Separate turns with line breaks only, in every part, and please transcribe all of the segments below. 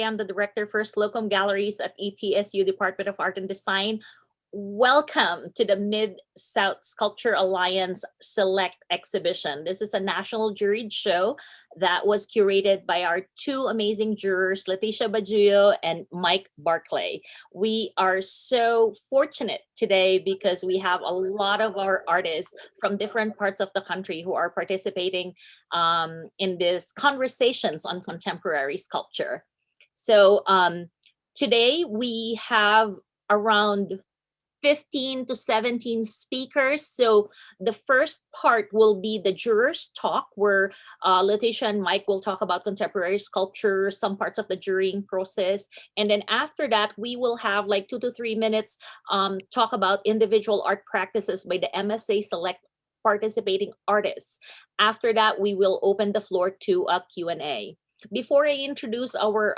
I'm the director for Slocumb Galleries at ETSU Department of Art and Design. Welcome to the Mid-South Sculpture Alliance Select Exhibition. This is a national juried show that was curated by our two amazing jurors, Leticia Bajuyo and Mike Barclay. We are so fortunate today because we have a lot of our artists from different parts of the country who are participating in this conversations on contemporary sculpture. So today we have around 15 to 17 speakers. So the first part will be the jurors talk, where Leticia and Mike will talk about contemporary sculpture, some parts of the jurying process. And then after that, we will have like 2 to 3 minutes talk about individual art practices by the MSA Select participating artists. After that, we will open the floor to a Q&A. Before I introduce our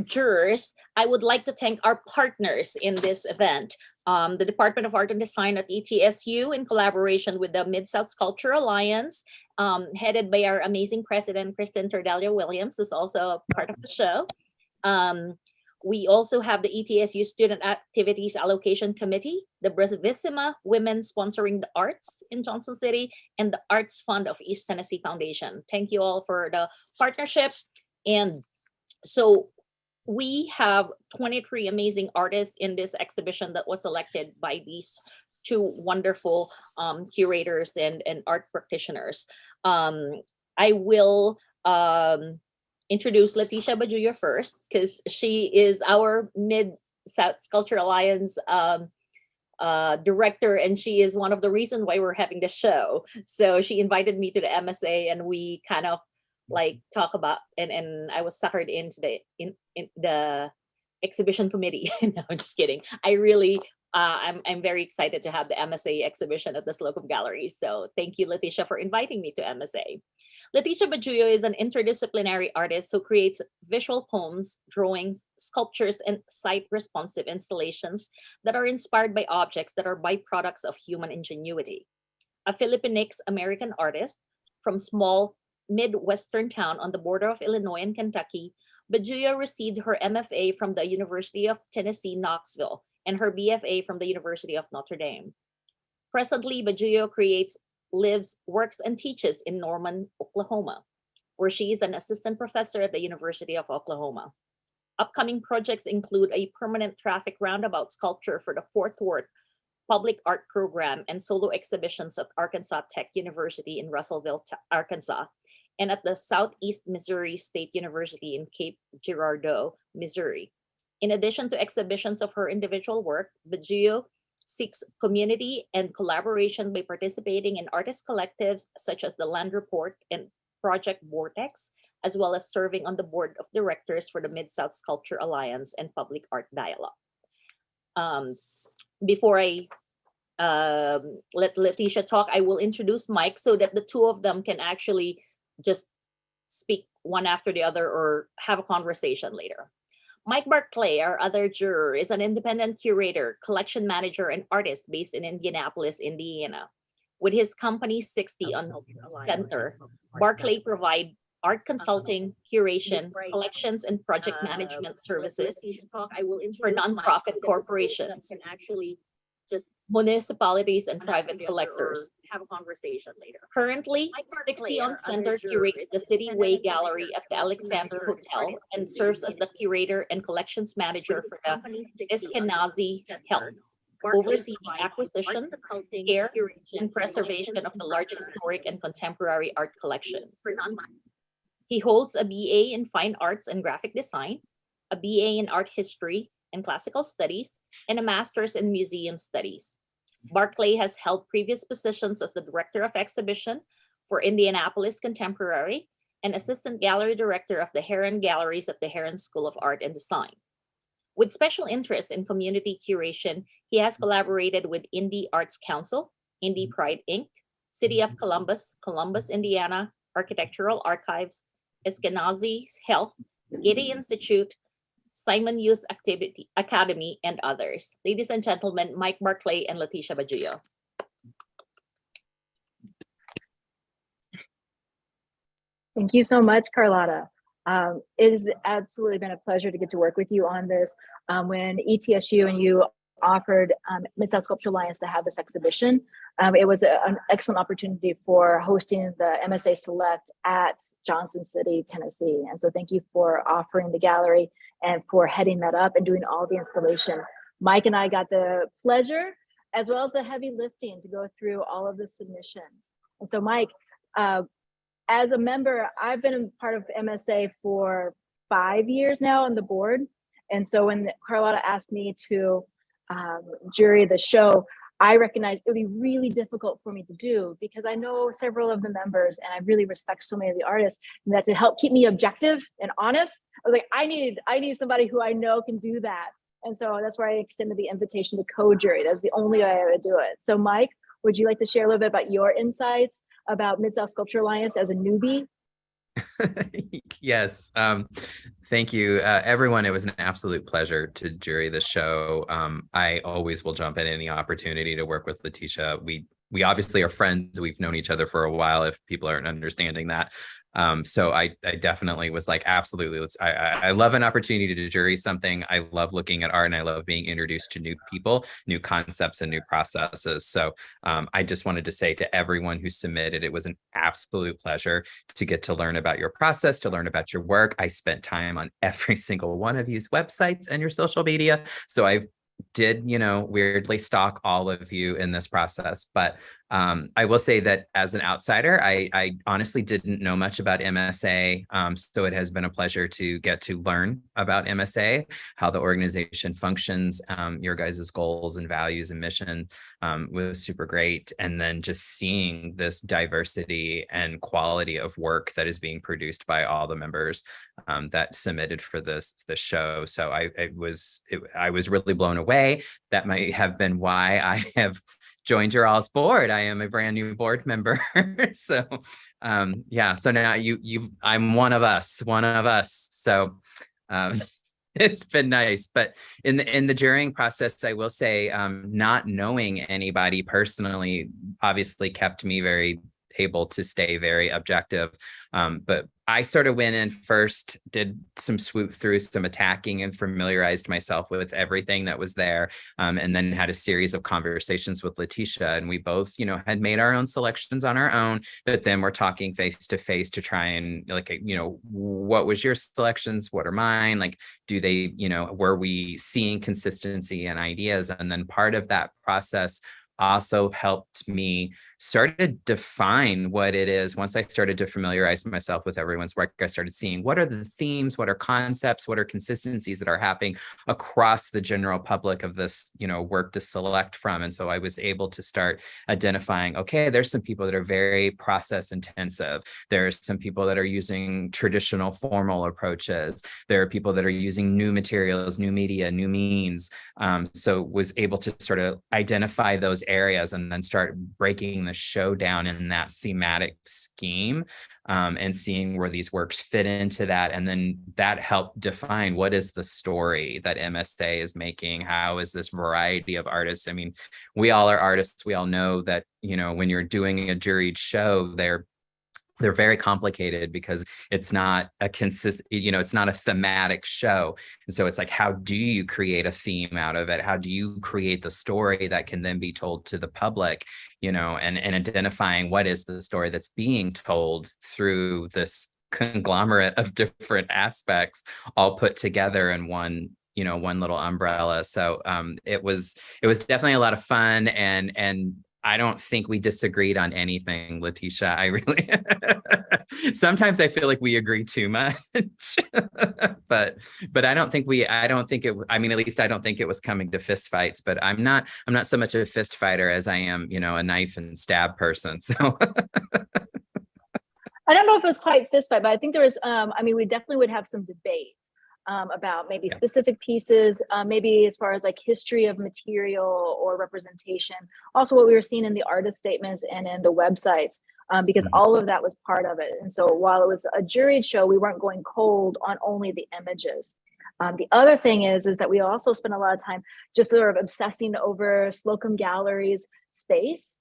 jurors, I would like to thank our partners in this event. The Department of Art and Design at ETSU, in collaboration with the Mid-South Sculpture Alliance, headed by our amazing president, Kristen Tordelia Williams, is also a part of the show. We also have the ETSU Student Activities Allocation Committee, the Bravissima Women Sponsoring the Arts in Johnson City, and the Arts Fund of East Tennessee Foundation. Thank you all for the partnership. And so we have 23 amazing artists in this exhibition that was selected by these two wonderful curators and art practitioners. I will introduce Leticia Bajuyo first, because she is our Mid-South Sculpture Alliance director, and she is one of the reasons why we're having the show. So she invited me to the MSA, and we kind of like talk about, and I was suckered into the exhibition committee. No, I'm just kidding. I really I'm very excited to have the MSA exhibition at the Slocumb Gallery. So thank you, Leticia, for inviting me to MSA. Leticia Bajuyo is an interdisciplinary artist who creates visual poems, drawings, sculptures, and site-responsive installations that are inspired by objects that are byproducts of human ingenuity. A Filipinx-American artist from small Midwestern town on the border of Illinois and Kentucky, Bajuyo received her MFA from the University of Tennessee, Knoxville, and her BFA from the University of Notre Dame. Presently, Bajuyo creates, lives, works, and teaches in Norman, Oklahoma, where she is an assistant professor at the University of Oklahoma. Upcoming projects include a permanent traffic roundabout sculpture for the Fourth Ward Public Art Program and solo exhibitions at Arkansas Tech University in Russellville, Arkansas, and at the Southeast Missouri State University in Cape Girardeau, Missouri. In addition to exhibitions of her individual work, Bajuyo seeks community and collaboration by participating in artist collectives such as the Land Report and Project Vortex, as well as serving on the board of directors for the Mid-South Sculpture Alliance and Public Art Dialogue. Before I let Leticia talk, I will introduce Mike so that the two of them can actually just speak one after the other or have a conversation later. Mike Barclay, our other juror, is an independent curator, collection manager, and artist based in Indianapolis, Indiana. With his company 60 on Center, Barclay provide art consulting, curation, collections, and project management services for nonprofit corporations, municipalities, and private collectors. Have a conversation later. Currently, 60 on Center curates the City Way Gallery at the Alexander Hotel and serves as the curator and collections manager for the Eskenazi Health, overseeing acquisitions, care, and preservation of the large historic and contemporary art collection. He holds a BA in Fine Arts and Graphic Design, a BA in Art History and Classical Studies, and a Master's in Museum Studies. Barclay has held previous positions as the Director of Exhibition for Indianapolis Contemporary and Assistant Gallery Director of the Heron Galleries at the Heron School of Art and Design. With special interest in community curation, he has collaborated with Indie Arts Council, Indie Pride Inc., City of Columbus, Columbus, Indiana, Architectural Archives, Eskenazi Health, Getty Institute, Simon Youth Academy, and others. Ladies and gentlemen, Mike Barclay and Leticia Bajuyo.
Thank you so much, Carlotta. It has absolutely been a pleasure to get to work with you on this. When ETSU and you offered Mid-South Sculpture Alliance to have this exhibition, it was an excellent opportunity for hosting the MSA Select at Johnson City, Tennessee. And so thank you for offering the gallery and for heading that up and doing all the installation. Mike and I got the pleasure as well as the heavy lifting to go through all of the submissions. And so Mike, as a member, I've been part of MSA for 5 years now on the board. And so when Carlotta asked me to jury the show, I recognized it would be really difficult for me to do because I know several of the members and I really respect so many of the artists, and that to help keep me objective and honest, I was like, I need somebody who I know can do that. And so that's where I extended the invitation to co-jury. That was the only way I would do it. So Mike, would you like to share a little bit about your insights about Mid-South Sculpture Alliance as a newbie?
Yes. Thank you, everyone. It was an absolute pleasure to jury the show. I always will jump at any opportunity to work with Leticia. We obviously are friends. We've known each other for a while, if people aren't understanding that. So I definitely was like, absolutely. I love an opportunity to jury something. I love looking at art and I love being introduced to new people, new concepts and new processes. So I just wanted to say to everyone who submitted, it was an absolute pleasure to get to learn about your process, to learn about your work. I spent time on every single one of you's websites and your social media. So I did, weirdly stalk all of you in this process. But I will say that as an outsider, I honestly didn't know much about MSA. So it has been a pleasure to get to learn about MSA, how the organization functions, your guys' goals and values and mission was super great. And then just seeing this diversity and quality of work that is being produced by all the members that submitted for this show. So I was really blown away. That might have been why I have joined your all's board. I am a brand new board member. So yeah, so now I'm one of us. So it's been nice. But in the jurying process, I will say not knowing anybody personally obviously kept me very able to stay very objective. But I sort of went in first, did some swoop through some attacking and familiarized myself with everything that was there. And then had a series of conversations with Leticia, and we both, had made our own selections on our own, but then we're talking face to face to try and what was your selections? What are mine? Like, do they, were we seeing consistency and ideas? And then part of that process also helped me start to define what it is. Once I started to familiarize myself with everyone's work, I started seeing what are the themes, what are concepts, what are consistencies that are happening across the general public of this, work to select from. And so I was able to start identifying, okay, there's some people that are very process intensive. There's some people that are using traditional formal approaches. There are people that are using new materials, new media, new means. So was able to sort of identify those areas and then start breaking the show down in that thematic scheme, and seeing where these works fit into that. And then that helped define what is the story that MSA is making. How is this variety of artists? I mean, we all are artists. We all know that, when you're doing a juried show, they're very complicated because it's not a it's not a thematic show. And so it's like, how do you create a theme out of it? How do you create the story that can then be told to the public, and identifying what is the story that's being told through this conglomerate of different aspects all put together in one little umbrella. So it was definitely a lot of fun, and I don't think we disagreed on anything, Leticia. I really, sometimes I feel like we agree too much, but I don't think at least I don't think it was coming to fist fights, but I'm not so much a fist fighter as I am, a knife and stab person. So
I don't know if it's quite fist fight, but I think there was, we definitely would have some debate about maybe specific pieces, maybe as far as like history of material or representation. Also what we were seeing in the artist statements and in the websites, because all of that was part of it. And so while it was a juried show, we weren't going cold on only the images. The other thing is that we also spent a lot of time just sort of obsessing over Slocumb Gallery's space.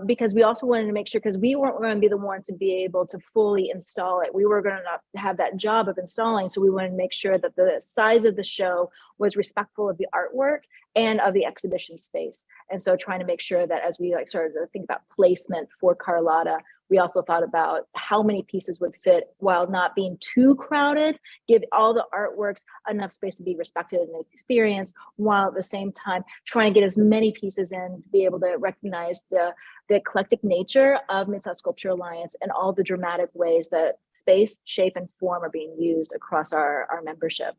because we also wanted to make sure, because we weren't going to be the ones to be able to fully install it. We were going to have that job of installing. So we wanted to make sure that the size of the show was respectful of the artwork and of the exhibition space. And so trying to make sure that as we started to think about placement for Carlotta, we also thought about how many pieces would fit while not being too crowded, give all the artworks enough space to be respected in the experience, while at the same time trying to get as many pieces in to be able to recognize the eclectic nature of Mid-South Sculpture Alliance and all the dramatic ways that space, shape, and form are being used across our membership.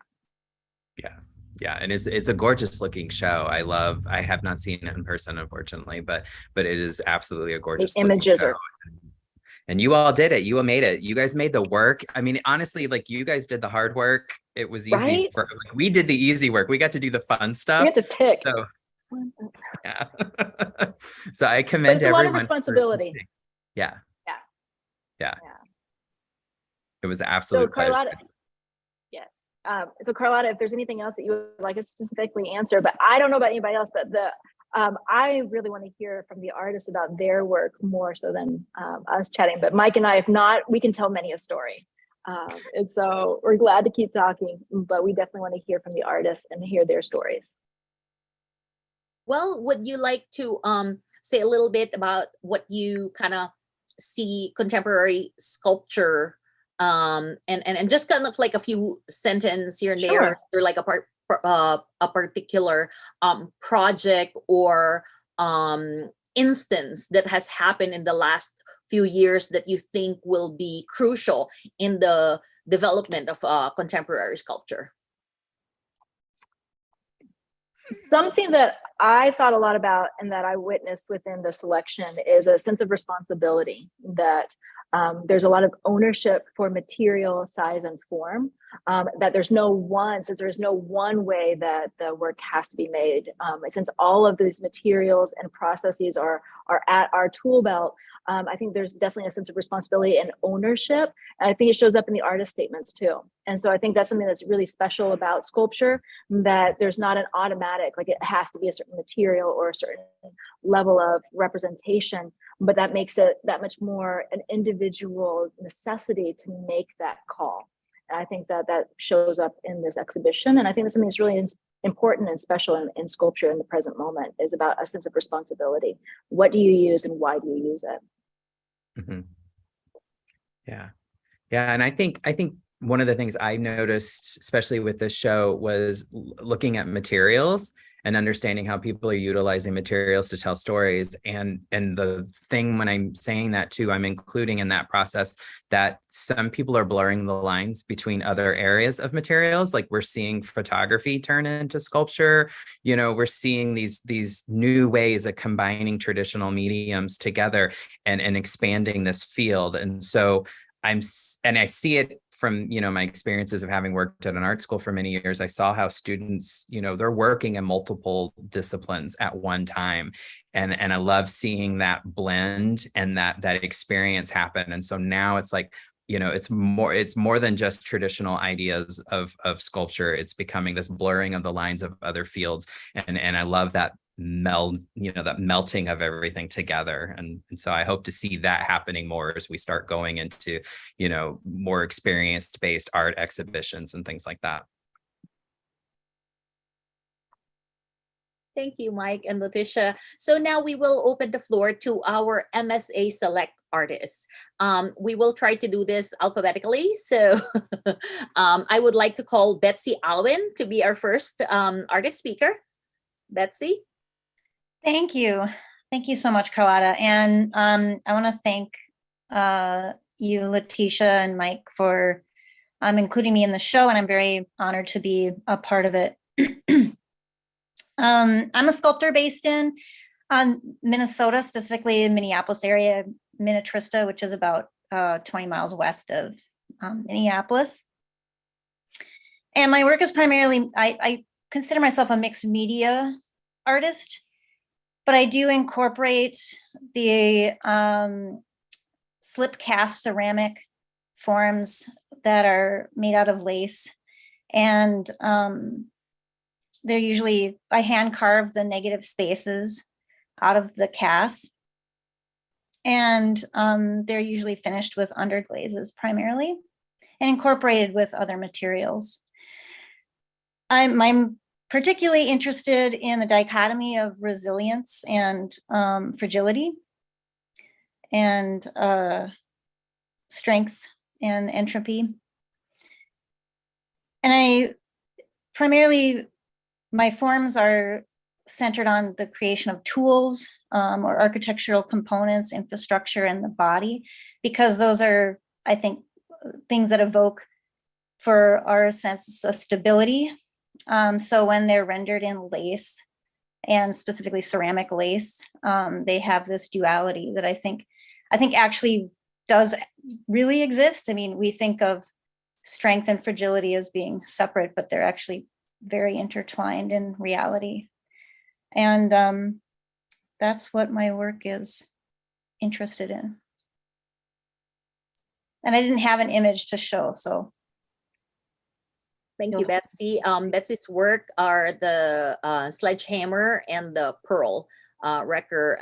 Yes. Yeah. And it's a gorgeous looking show. I have not seen it in person, unfortunately, but it is absolutely a gorgeous
images
show.
Are
And you all did it. You all made it. You guys made the work. I mean, honestly, like you guys did the hard work. It was easy.
Right?
We did the easy work. We got to do the fun stuff.
We had to pick.
So, yeah. So I
But
commend
it's a
everyone.
lot of responsibility.
Yeah.
Yeah.
Yeah.
Yeah.
It was an absolute pleasure.
Carlotta, yes. So Carlotta, if there's anything else that you would like to specifically answer, but I don't know about anybody else, but I really want to hear from the artists about their work more so than us chatting. But Mike and I, if not, we can tell many a story. And so we're glad to keep talking, but we definitely want to hear from the artists and hear their stories.
Well, would you like to say a little bit about what you kind of see contemporary sculpture and just kind of like a few sentences here and there, or like a particular project or instance that has happened in the last few years that you think will be crucial in the development of contemporary sculpture?
Something that I thought a lot about and that I witnessed within the selection is a sense of responsibility, that there's a lot of ownership for material, size, and form, that there's no one way that the work has to be made. Since all of these materials and processes are at our tool belt, I think there's definitely a sense of responsibility and ownership. And I think it shows up in the artist statements too. And so I think that's something that's really special about sculpture, that there's not an automatic, like it has to be a certain material or a certain level of representation, but that makes it that much more an individual necessity to make that call. And I think that shows up in this exhibition. And I think that's something that's really important and special in sculpture in the present moment, is about a sense of responsibility. What do you use and why do you use it?
Mm-hmm. Yeah. And I think one of the things I noticed, especially with this show, was looking at materials and understanding how people are utilizing materials to tell stories. And the thing, when I'm saying that too, I'm including in that process that some people are blurring the lines between other areas of materials. Like we're seeing photography turn into sculpture. We're seeing these new ways of combining traditional mediums together and expanding this field. And so I see it from, my experiences of having worked at an art school for many years. I saw how students, they're working in multiple disciplines at one time. And I love seeing that blend and that experience happen. And so now it's like, it's more than just traditional ideas of sculpture. It's becoming this blurring of the lines of other fields. And I love that that melting of everything together. And so I hope to see that happening more as we start going into, more experience-based art exhibitions and things like that.
Thank you, Mike and Leticia. So now we will open the floor to our MSA Select artists. We will try to do this alphabetically. So I would like to call Betsy Alwyn to be our first artist speaker. Betsy.
Thank you. Thank you so much, Carlotta. And I want to thank you, Leticia and Mike, for including me in the show. And I'm very honored to be a part of it. I'm a sculptor based in Minnesota, specifically in Minneapolis area, Minnetrista, which is about 20 miles west of Minneapolis. And my work is primarily, I consider myself a mixed media artist, but I do incorporate the slip cast ceramic forms that are made out of lace. And they're usually, I hand carve the negative spaces out of the cast. And they're usually finished with underglazes primarily and incorporated with other materials. I'm particularly interested in the dichotomy of resilience and fragility and strength and entropy. And my forms are centered on the creation of tools or architectural components, infrastructure, and the body, because those are, I think, things that evoke for our sense of stability. So when they're rendered in lace, and specifically ceramic lace, they have this duality that I think actually does really exist. I mean, we think of strength and fragility as being separate, but they're actually very intertwined in reality. And that's what my work is interested in. And I didn't have an image to show, so.
Thank you, Betsy. Betsy's work are the sledgehammer and the pearl wrecker.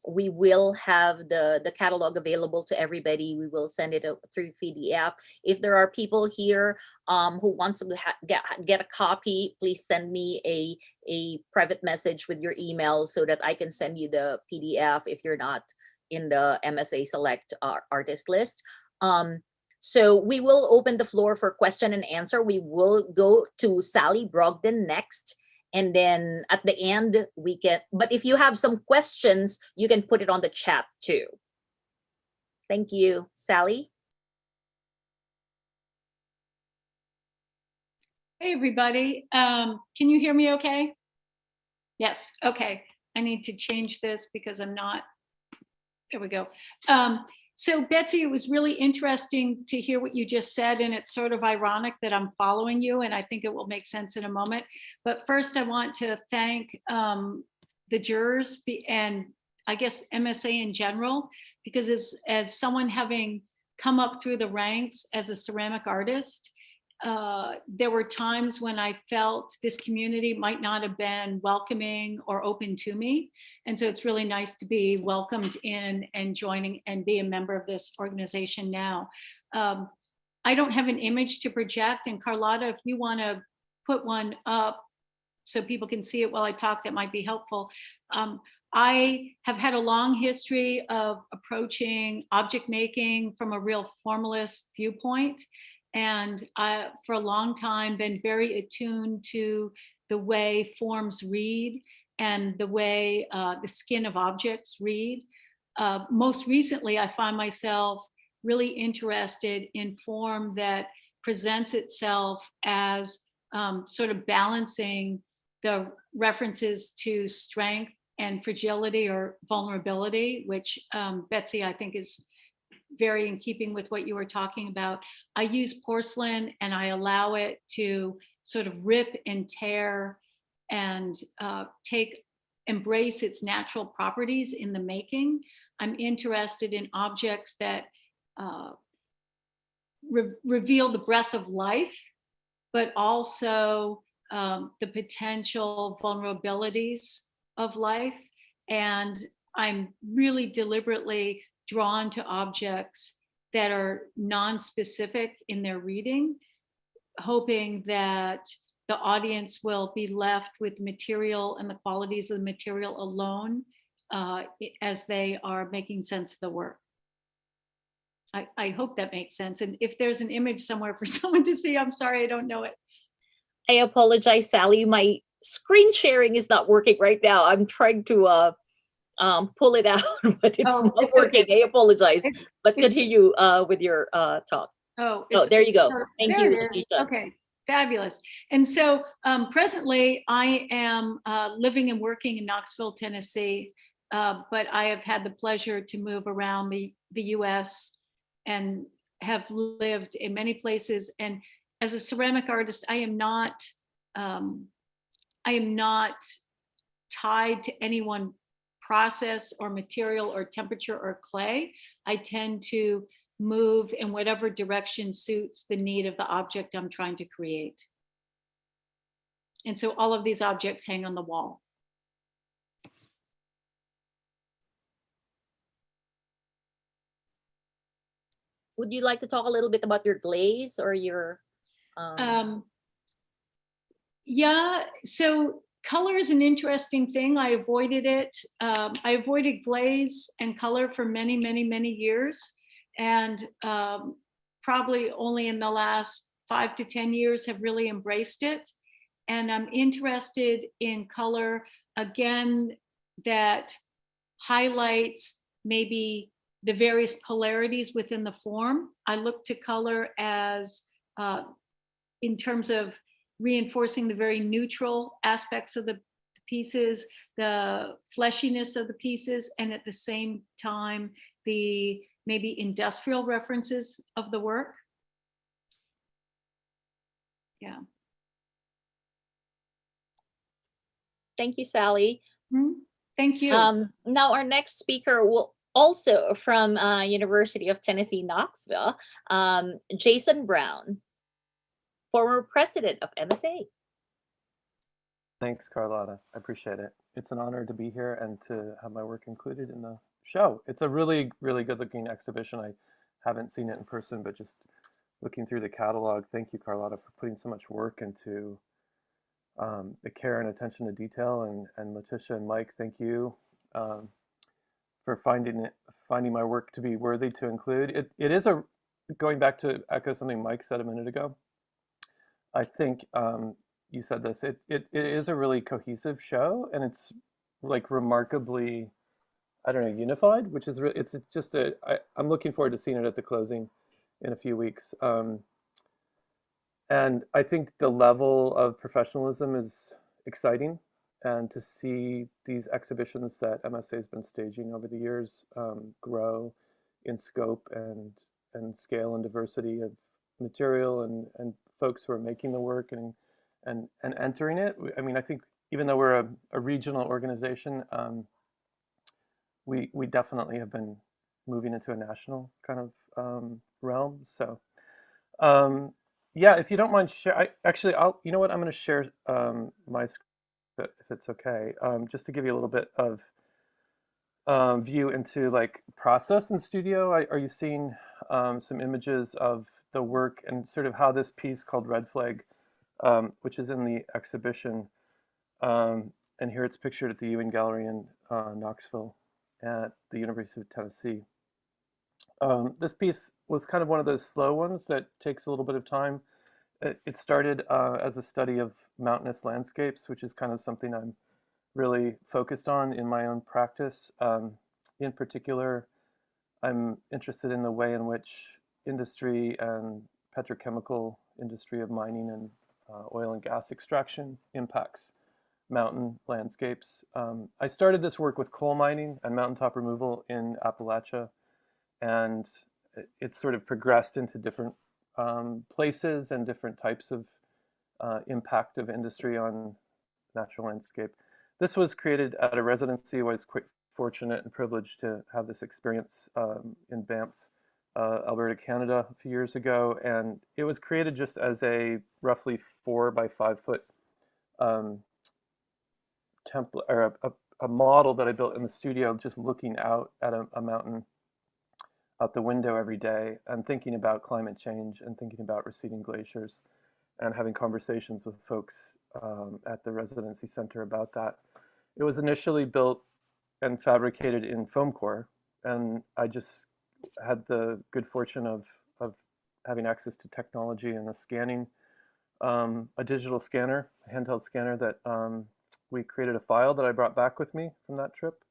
We will have the catalog available to everybody. We will send it through PDF. If there are people here who wants to get a copy, please send me a private message with your email so that I can send you the PDF if you're not in the MSA Select artist list. So we will open the floor for question and answer. We will go to Sally Brogden next. And then at the end, we can, but if you have some questions, you can put it on the chat too. Thank you, Sally.
Hey, everybody. Can you hear me okay? Yes, okay. I need to change this because I'm not, there we go. So Betsy, it was really interesting to hear what you just said, and it's sort of ironic that I'm following you, and I think it will make sense in a moment. But first I want to thank the jurors and I guess MSA in general, because as someone having come up through the ranks as a ceramic artist, there were times when I felt this community might not have been welcoming or open to me. And so it's really nice to be welcomed in and joining and be a member of this organization now. I don't have an image to project, and Carlotta, if you want to put one up so people can see it while I talk, that might be helpful. I have had a long history of approaching object making from a real formalist viewpoint. And I, for a long time, been very attuned to the way forms read and the way the skin of objects read. Most recently, I find myself really interested in form that presents itself as sort of balancing the references to strength and fragility or vulnerability, which Betsy, I think, is very in keeping with what you were talking about. I use porcelain and I allow it to sort of rip and tear and embrace its natural properties in the making. I'm interested in objects that reveal the breadth of life, but also the potential vulnerabilities of life. And I'm really deliberately drawn to objects that are non-specific in their reading, hoping that the audience will be left with material and the qualities of the material alone as they are making sense of the work. I hope that makes sense. And if there's an image somewhere for someone to see, I'm sorry, I don't know it.
I apologize, Sally. My screen sharing is not working right now. I'm trying to pull it out, but it's not working. Okay. I apologize, but continue with your talk.
Oh,
there you go. Thank you,
Leticia. Okay, fabulous. And so presently I am living and working in Knoxville, Tennessee, but I have had the pleasure to move around the US and have lived in many places. And as a ceramic artist, I am not tied to any one process or material or temperature or clay. I tend to move in whatever direction suits the need of the object I'm trying to create. And so all of these objects hang on the wall.
would you like to talk a little bit about your glaze or your
Yeah, so color is an interesting thing. I avoided it. I avoided glaze and color for many, many, many years. And probably only in the last 5 to 10 years have really embraced it. And I'm interested in color, again, that highlights maybe the various polarities within the form. I look to color as in terms of reinforcing the very neutral aspects of the pieces, the fleshiness of the pieces, and at the same time, the maybe industrial references of the work. Yeah.
Thank you, Sally.
Thank you.
Now our next speaker will also from University of Tennessee, Knoxville, Jason Brown, former president of MSA.
Thanks, Carlotta. I appreciate it. It's an honor to be here and to have my work included in the show. It's a really, really good looking exhibition. I haven't seen it in person, but just looking through the catalog, thank you, Carlotta, for putting so much work into the care and attention to detail. And Leticia and Mike, thank you for finding my work to be worthy to include. It is going back to echo something Mike said a minute ago. I think you said this. It is a really cohesive show, and it's like remarkably, I don't know, unified, which is it's just I'm looking forward to seeing it at the closing in a few weeks. And I think the level of professionalism is exciting, and to see these exhibitions that MSA has been staging over the years grow in scope and scale and diversity of material and folks who are making the work and entering it. I mean, I think even though we're a regional organization, we definitely have been moving into a national kind of realm. So yeah, if you don't mind you know what, I'm going to share my script if it's okay, just to give you a little bit of view into like process in studio. Are you seeing some images of the work and sort of how this piece called Red Flag, which is in the exhibition, and here it's pictured at the Ewing Gallery in Knoxville at the University of Tennessee. This piece was kind of one of those slow ones that takes a little bit of time. It started as a study of mountainous landscapes, which is kind of something I'm really focused on in my own practice. In particular, I'm interested in the way in which industry and petrochemical industry of mining and oil and gas extraction impacts mountain landscapes. I started this work with coal mining and mountaintop removal in Appalachia, and it sort of progressed into different places and different types of impact of industry on natural landscape. This was created at a residency. I was quite fortunate and privileged to have this experience in Banff, Alberta, Canada, a few years ago, and it was created just as a roughly 4 by 5 foot template, or a model that I built in the studio, just looking out at a mountain out the window every day and thinking about climate change and thinking about receding glaciers and having conversations with folks at the residency center about that. It was initially built and fabricated in foam core, and I just had the good fortune of having access to technology and a digital scanner, a handheld scanner that we created a file that I brought back with me from that trip,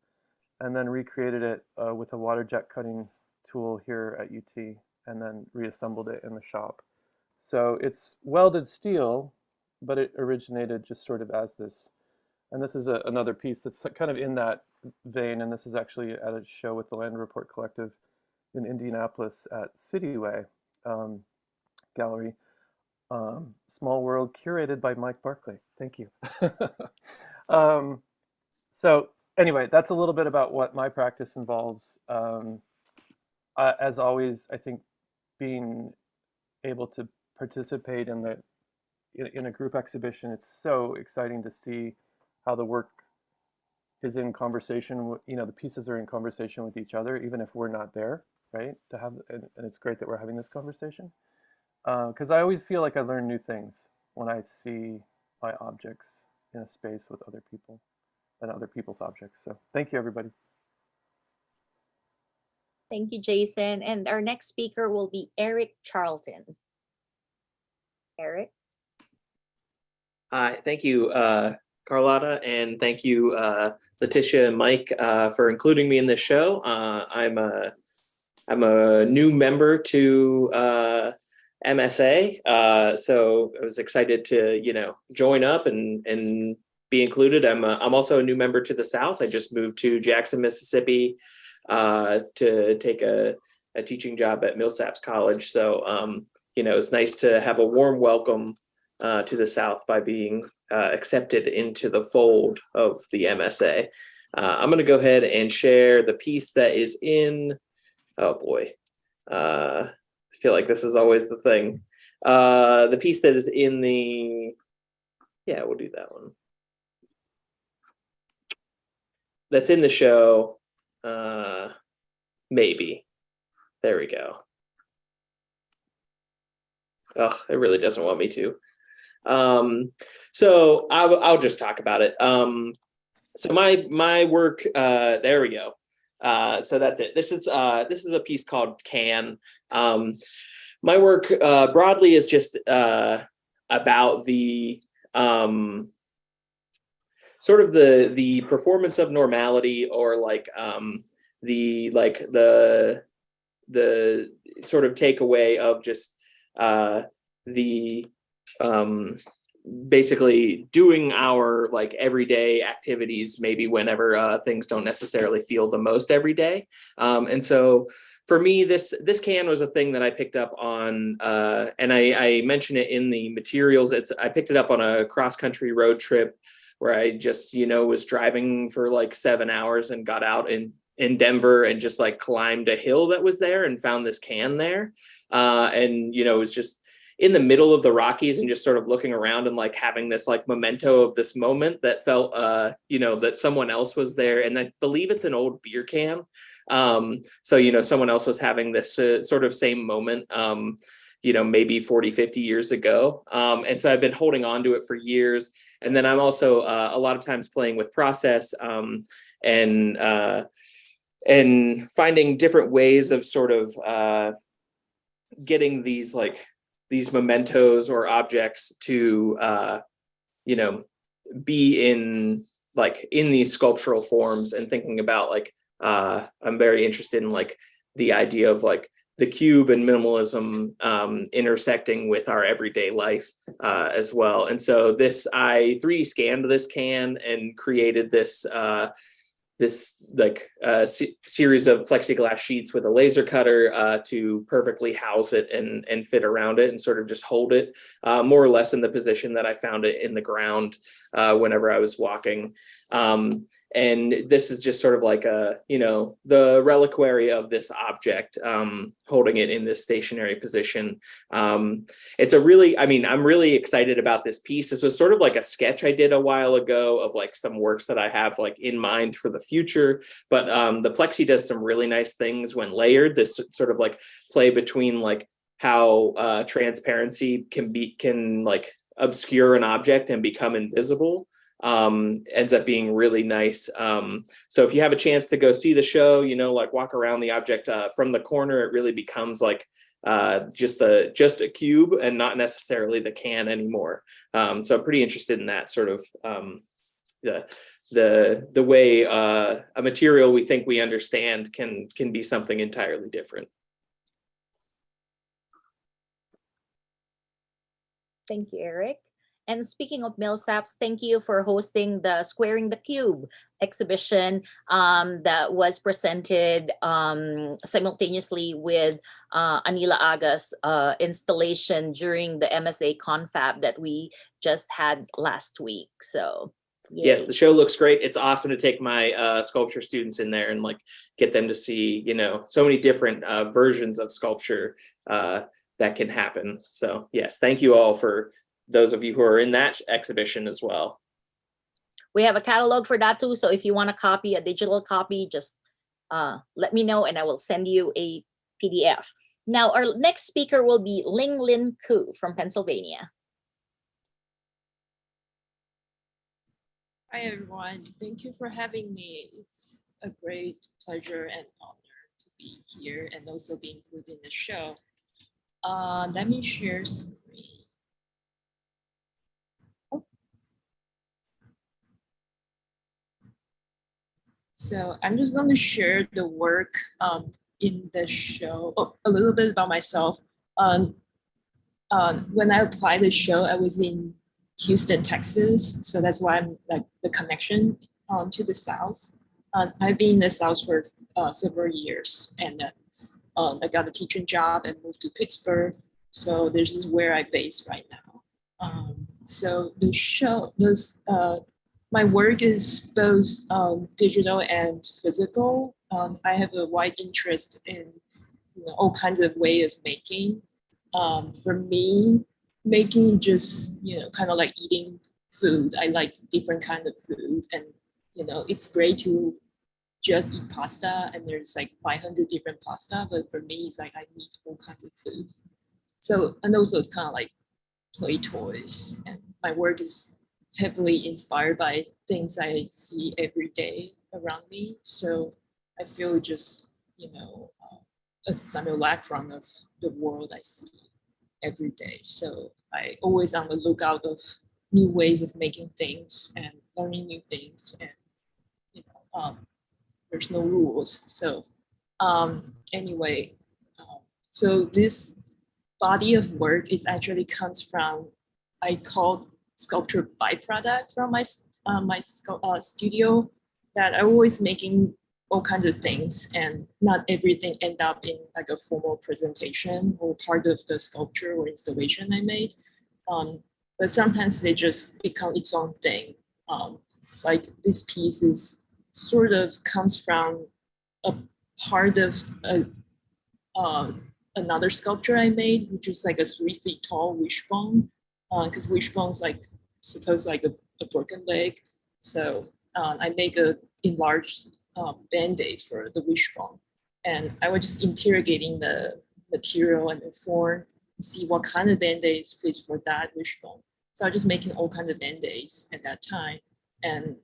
and then recreated it with a water jet cutting tool here at UT, and then reassembled it in the shop. So it's welded steel, but it originated just sort of as this. And this is another piece that's kind of in that vein, and this is actually at a show with the Land Report Collective in Indianapolis at Cityway Gallery. Small World, curated by Mike Barclay. Thank you. So anyway, that's a little bit about what my practice involves. As always, I think being able to participate in a group exhibition, it's so exciting to see how the work is in conversation. The pieces are in conversation with each other, even if we're not there. right? To have, and it's great that we're having this conversation, because I always feel like I learn new things when I see my objects in a space with other people and other people's objects. So thank you, everybody.
Thank you, Jason. And our next speaker will be Eric Charlton. Eric.
Hi, thank you, Carlotta, and thank you, Leticia and Mike, for including me in this show. I'm a new member to MSA, so I was excited to join up and be included. I'm also a new member to the South. I just moved to Jackson, Mississippi, to take a teaching job at Millsaps College. So it's nice to have a warm welcome to the South by being accepted into the fold of the MSA. I'm going to go ahead and share the piece that is in, oh boy, I feel like this is always the thing. The piece that is in the, yeah, we'll do that one. That's in the show, maybe. There we go. Oh, it really doesn't want me to. So I'll just talk about it. So my work, there we go. So that's it. This is a piece called Can. My work broadly is just about the sort of the performance of normality, or like the sort of takeaway of just the basically doing our like everyday activities, maybe whenever things don't necessarily feel the most every day. And so for me, this can was a thing that I picked up on, and I mention it in the materials. I picked it up on a cross-country road trip where I just, was driving for like 7 hours and got out in Denver and just like climbed a hill that was there and found this can there. And, it was just in the middle of the Rockies and just sort of looking around and like having this like memento of this moment that felt, that someone else was there. And I believe it's an old beer can. So, someone else was having this sort of same moment, maybe 40, 50 years ago. And so I've been holding on to it for years. And then I'm also a lot of times playing with process and finding different ways of sort of getting these mementos or objects to, be in these sculptural forms, and thinking about I'm very interested in the idea of the cube and minimalism intersecting with our everyday life as well. And so I 3D scanned this can and created this series of plexiglass sheets with a laser cutter to perfectly house it and fit around it and sort of just hold it more or less in the position that I found it in the ground whenever I was walking. And this is just sort of the reliquary of this object, holding it in this stationary position. It's I'm really excited about this piece. This was sort of like a sketch I did a while ago of some works that I have in mind for the future. But the plexi does some really nice things when layered. This sort of play between how transparency can obscure an object and become invisible. Ends up being really nice. So if you have a chance to go see the show, walk around the object from the corner, it really becomes just a cube and not necessarily the can anymore. So I'm pretty interested in that sort of the way a material we think we understand can be something entirely different.
Thank you, Eric. And speaking of Millsaps, thank you for hosting the Squaring the Cube exhibition that was presented simultaneously with Anila Aga's installation during the MSA Confab that we just had last week. So yay.
Yes, the show looks great. It's awesome to take my sculpture students in there and get them to see, so many different versions of sculpture that can happen. So yes, thank you all for those of you who are in that exhibition as well.
We have a catalog for that too. So if you want a digital copy, just let me know and I will send you a PDF. Now, our next speaker will be Ling Lin Koo from Pennsylvania.
Hi, everyone. Thank you for having me. It's a great pleasure and honor to be here and also be included in the show. Let me share screen. So I'm just going to share the work in the show, a little bit about myself. When I applied the show, I was in Houston, Texas. So that's why I'm like the connection to the South. I've been in the South for several years, and I got a teaching job and moved to Pittsburgh. So this is where I base right now. So the show, my work is both digital and physical. I have a wide interest in all kinds of ways of making. For me, making just kind of like eating food. I like different kind of food, and it's great to just eat pasta, and there's like 500 different pasta. But for me, it's like I need all kinds of food. So, and also it's kind of like play toys, and my work is heavily inspired by things I see every day around me. So I feel just, a simulacrum of the world I see every day. So I always on the lookout of new ways of making things and learning new things, and there's no rules. So anyway, so this body of work is actually comes from, I called sculpture byproduct from my studio, that I always making all kinds of things, and not everything end up in like a formal presentation or part of the sculpture or installation I made. But sometimes they just become its own thing. Like this piece is sort of comes from a part of another sculpture I made, which is like a 3 feet tall wishbone, because wishbone's like supposed like a broken leg. So I make a enlarged band-aid for the wishbone, and I was just interrogating the material and the form, see what kind of band-aid fits for that wishbone. So I was just making all kinds of band-aids at that time, and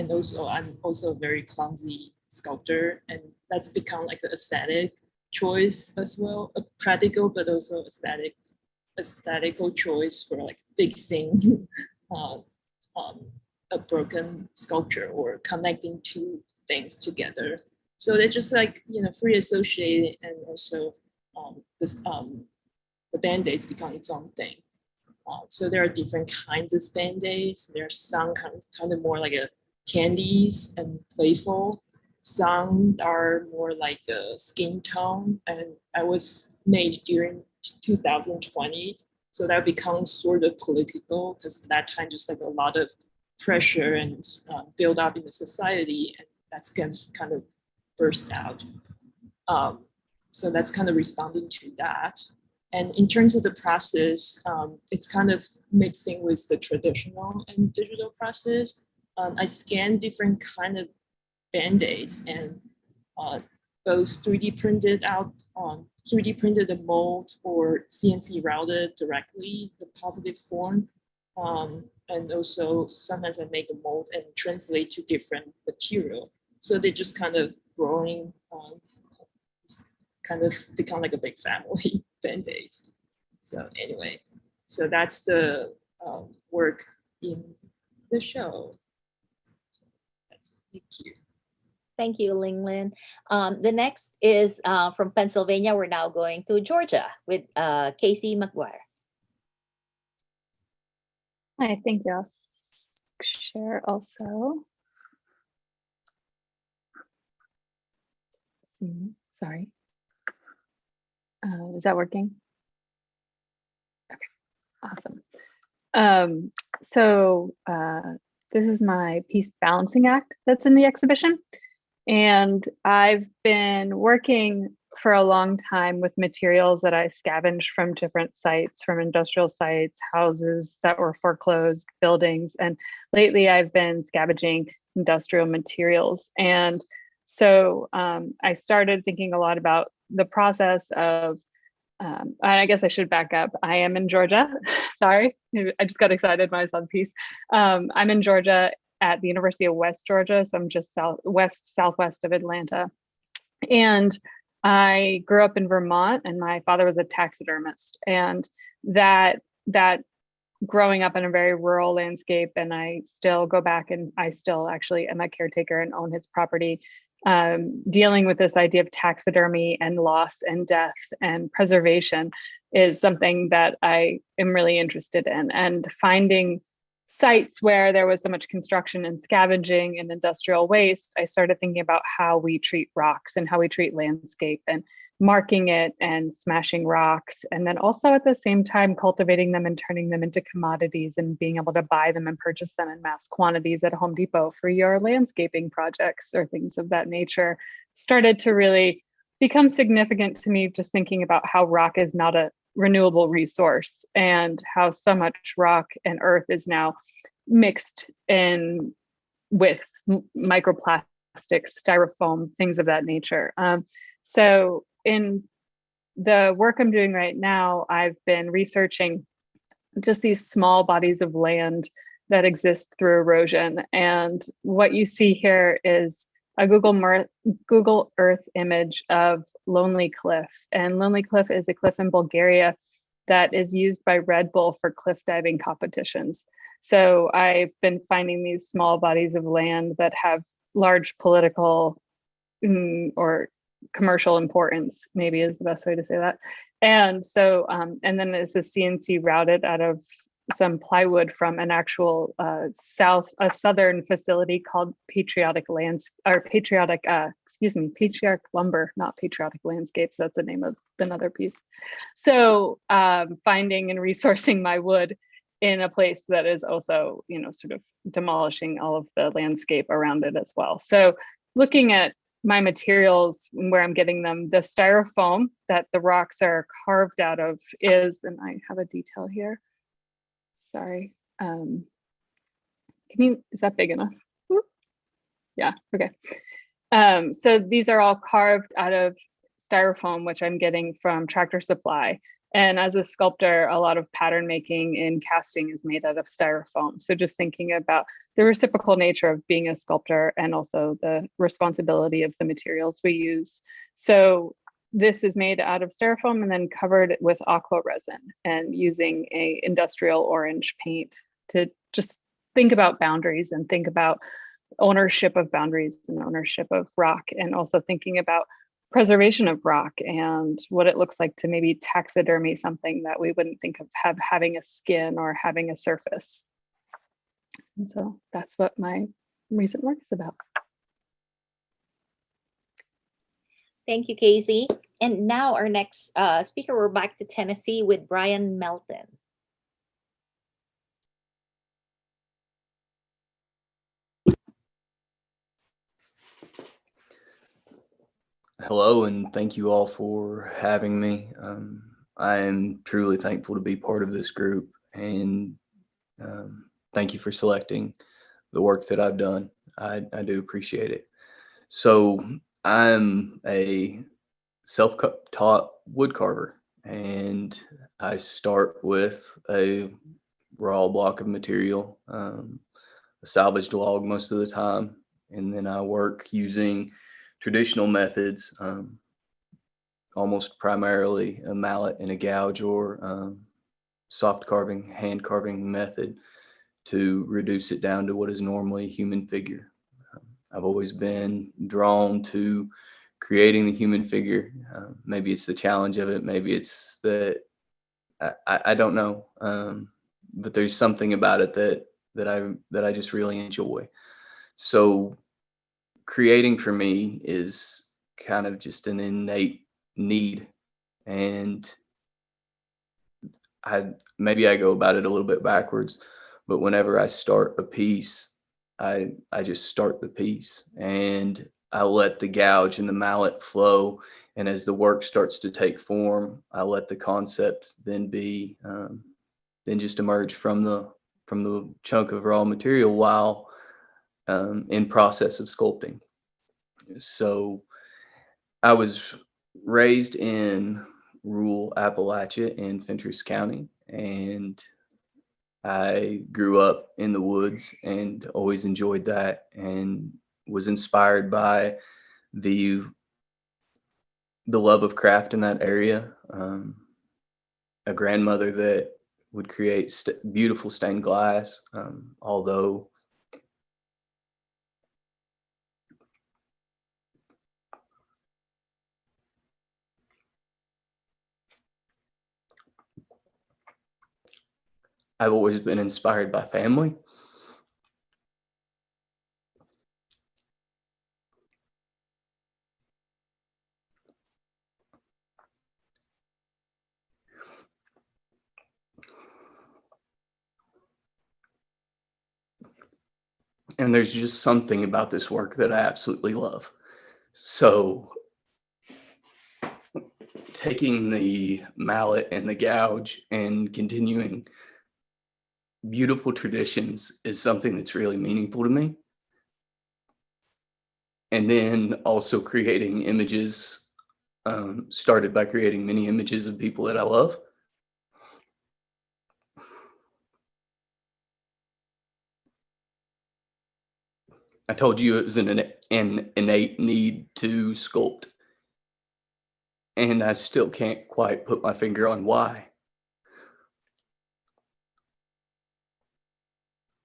also I'm also a very clumsy sculptor, and that's become like an aesthetic choice as well, a practical but also aesthetical choice for like fixing a broken sculpture or connecting two things together. So they're just like free associated, and also the band-aids become its own thing. So there are different kinds of band-aids. There's some kind of more like a candies and playful. Some are more like a skin tone, and I was made during 2020. So that becomes sort of political, because that time just like a lot of pressure and build up in the society, and that's kind of burst out. So that's kind of responding to that. And in terms of the process, it's kind of mixing with the traditional and digital process. I scan different kind of band-aids, and both 3D printed out, 3D printed the mold, or CNC routed directly the positive form. And also sometimes I make a mold and translate to different material. So they just kind of growing, kind of become like a big family band-aids. So anyway, so that's the work in the show. Thank you.
Thank you, Ling Lin. The next is from Pennsylvania. We're now going to Georgia with Casey McGuire.
Hi, thank you. I'll share also. Sorry. Is that working? Okay, awesome. So this is my piece Balancing Act that's in the exhibition. And I've been working for a long time with materials that I scavenged from different sites, from industrial sites, houses that were foreclosed, buildings. And lately I've been scavenging industrial materials. And so I started thinking a lot about the process of, and I guess I should back up. I am in Georgia. Sorry, I just got excited when I saw the piece. I'm in Georgia at the University of West Georgia, so I'm just southwest of Atlanta. And I grew up in Vermont, and my father was a taxidermist, and that growing up in a very rural landscape, and I still go back and I still actually am a caretaker and own his property, dealing with this idea of taxidermy and loss and death and preservation is something that I am really interested in. And finding sites where there was so much construction and scavenging and industrial waste, I started thinking about how we treat rocks and how we treat landscape, and marking it and smashing rocks. And then also at the same time, cultivating them and turning them into commodities and being able to buy them and purchase them in mass quantities at Home Depot for your landscaping projects or things of that nature started to really become significant to me, just thinking about how rock is not a renewable resource and how so much rock and earth is now mixed in with microplastics, styrofoam, things of that nature. So in the work I'm doing right now, I've been researching just these small bodies of land that exist through erosion. And what you see here is a Google Earth image of Lonely Cliff. And Lonely Cliff is a cliff in Bulgaria that is used by Red Bull for cliff diving competitions. So I've been finding these small bodies of land that have large political or commercial importance, maybe is the best way to say that. And so, and then it's a CNC routed out of some plywood from an actual southern facility called Patriotic Lumber, not Patriotic Landscapes. That's the name of another piece. So finding and resourcing my wood in a place that is also, sort of demolishing all of the landscape around it as well. So looking at my materials, where I'm getting them, the styrofoam that the rocks are carved out of is, and I have a detail here. Sorry. Is that big enough? Whoop. Yeah, okay. So these are all carved out of styrofoam, which I'm getting from Tractor Supply. And as a sculptor, a lot of pattern making and casting is made out of styrofoam. So just thinking about the reciprocal nature of being a sculptor and also the responsibility of the materials we use. So this is made out of styrofoam and then covered with aqua resin and using a industrial orange paint to just think about boundaries and think about ownership of boundaries and ownership of rock, and also thinking about preservation of rock and what it looks like to maybe taxidermy something that we wouldn't think of having a skin or having a surface. And so that's what my recent work is about.
Thank you, Casey. And now our next speaker, we're back to Tennessee with Brian Melton.
Hello, and thank you all for having me. I am truly thankful to be part of this group, and thank you for selecting the work that I've done. I do appreciate it. So I'm a self-taught wood carver, and I start with a raw block of material, a salvaged log most of the time, and then I work using traditional methods, almost primarily a mallet and a gouge, or soft carving, hand carving method to reduce it down to what is normally a human figure. I've always been drawn to creating the human figure. Maybe it's the challenge of it. Maybe it's that I don't know. But there's something about it that I just really enjoy. So creating for me is kind of just an innate need, and maybe I go about it a little bit backwards, but whenever I start a piece, I just start the piece and I let the gouge and the mallet flow, and as the work starts to take form, I let the concept then just emerge from the chunk of raw material while in process of sculpting. So I was raised in rural Appalachia in Fentress County, and I grew up in the woods and always enjoyed that, and was inspired by the love of craft in that area. A grandmother that would create beautiful stained glass, although I've always been inspired by family. And there's just something about this work that I absolutely love. So taking the mallet and the gouge and continuing beautiful traditions is something that's really meaningful to me. And then also creating images, started by creating many images of people that I love. I told you it was an innate need to sculpt, and I still can't quite put my finger on why.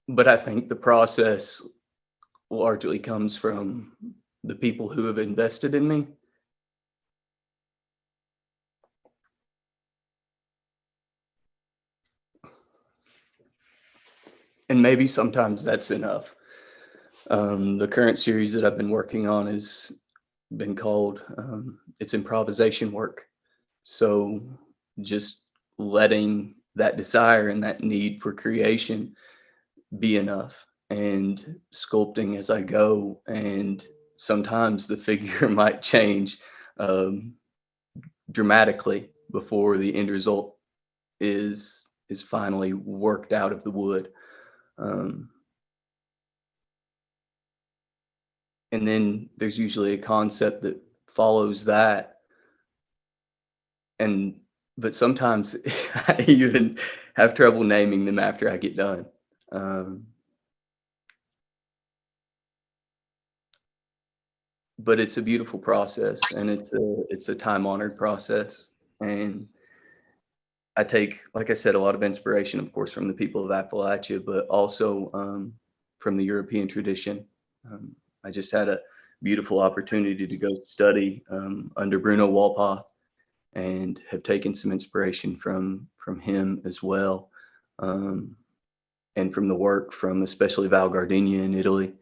But I think the process largely comes from the people who have invested in me. And maybe sometimes that's enough. The current series that I've been working on has been called, it's improvisation work. So just letting that desire and that need for creation be enough, and sculpting as I go. And sometimes the figure might change dramatically before the end result is finally worked out of the wood. And then there's usually a concept that follows that. But sometimes I even have trouble naming them after I get done. But it's a beautiful process, and it's a time-honored process. And I take, like I said, a lot of inspiration, of course, from the people of Appalachia, but also from the European tradition. I just had a beautiful opportunity to go study under Bruno Walpoth, and have taken some inspiration from him as well, and from the work from especially Val Gardenia in Italy,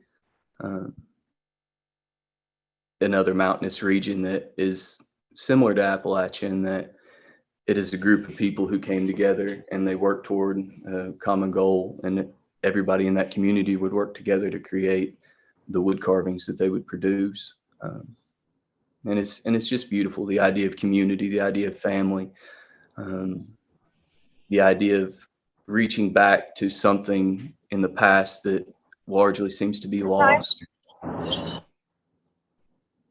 another mountainous region that is similar to Appalachia in that it is a group of people who came together and they worked toward a common goal, and everybody in that community would work together to create the wood carvings that they would produce. And it's just beautiful. The idea of community, the idea of family, the idea of reaching back to something in the past that largely seems to be lost.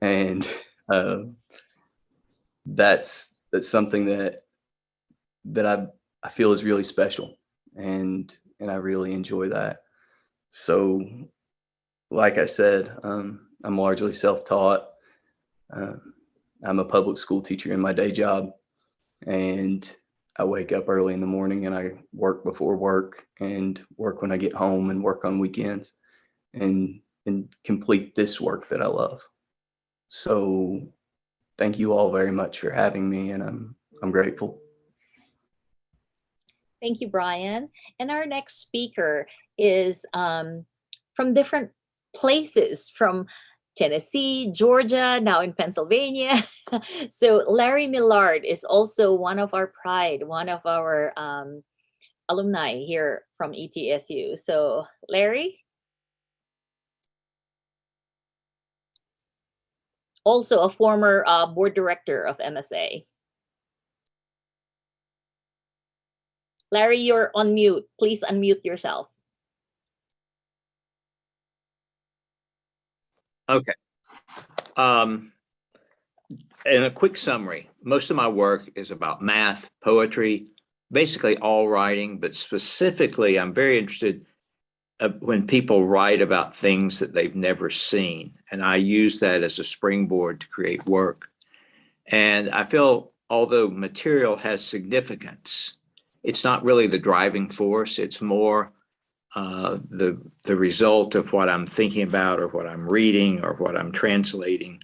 And that's something that I feel is really special, and I really enjoy that. So, like I said, I'm largely self-taught. I'm a public school teacher in my day job, and I wake up early in the morning and I work before work and work when I get home and work on weekends and complete this work that I love. So thank you all very much for having me, and I'm grateful.
Thank you, Brian. And our next speaker is from different places, from Tennessee, Georgia, now in Pennsylvania. So Larry Millard is also one of our pride, one of our alumni here from ETSU. So Larry? Also a former board director of MSA. Larry, you're on mute. Please unmute yourself.
Okay. in a quick summary, most of my work is about math, poetry, basically all writing, but specifically, I'm very interested when people write about things that they've never seen. And I use that as a springboard to create work. And I feel although material has significance, it's not really the driving force. It's more the result of what I'm thinking about or what I'm reading or what I'm translating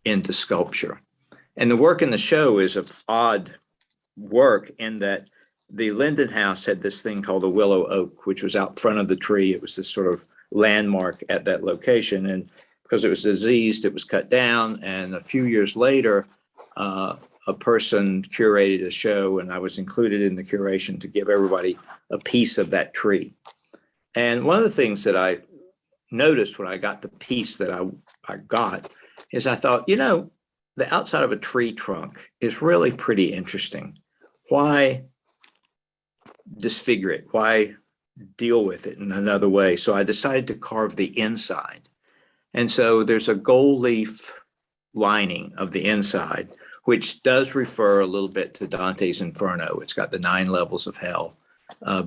into sculpture. And the work in the show is of odd work in that the Linden House had this thing called the Willow Oak, which was out front of the tree. It was this sort of landmark at that location. And because it was diseased, it was cut down. And a few years later, a person curated a show, and I was included in the curation to give everybody a piece of that tree. And one of the things that I noticed when I got the piece that I got is I thought, you know, the outside of a tree trunk is really pretty interesting. Why disfigure it? Why deal with it in another way? So I decided to carve the inside. And so there's a gold leaf lining of the inside, which does refer a little bit to Dante's Inferno. It's got the 9 levels of hell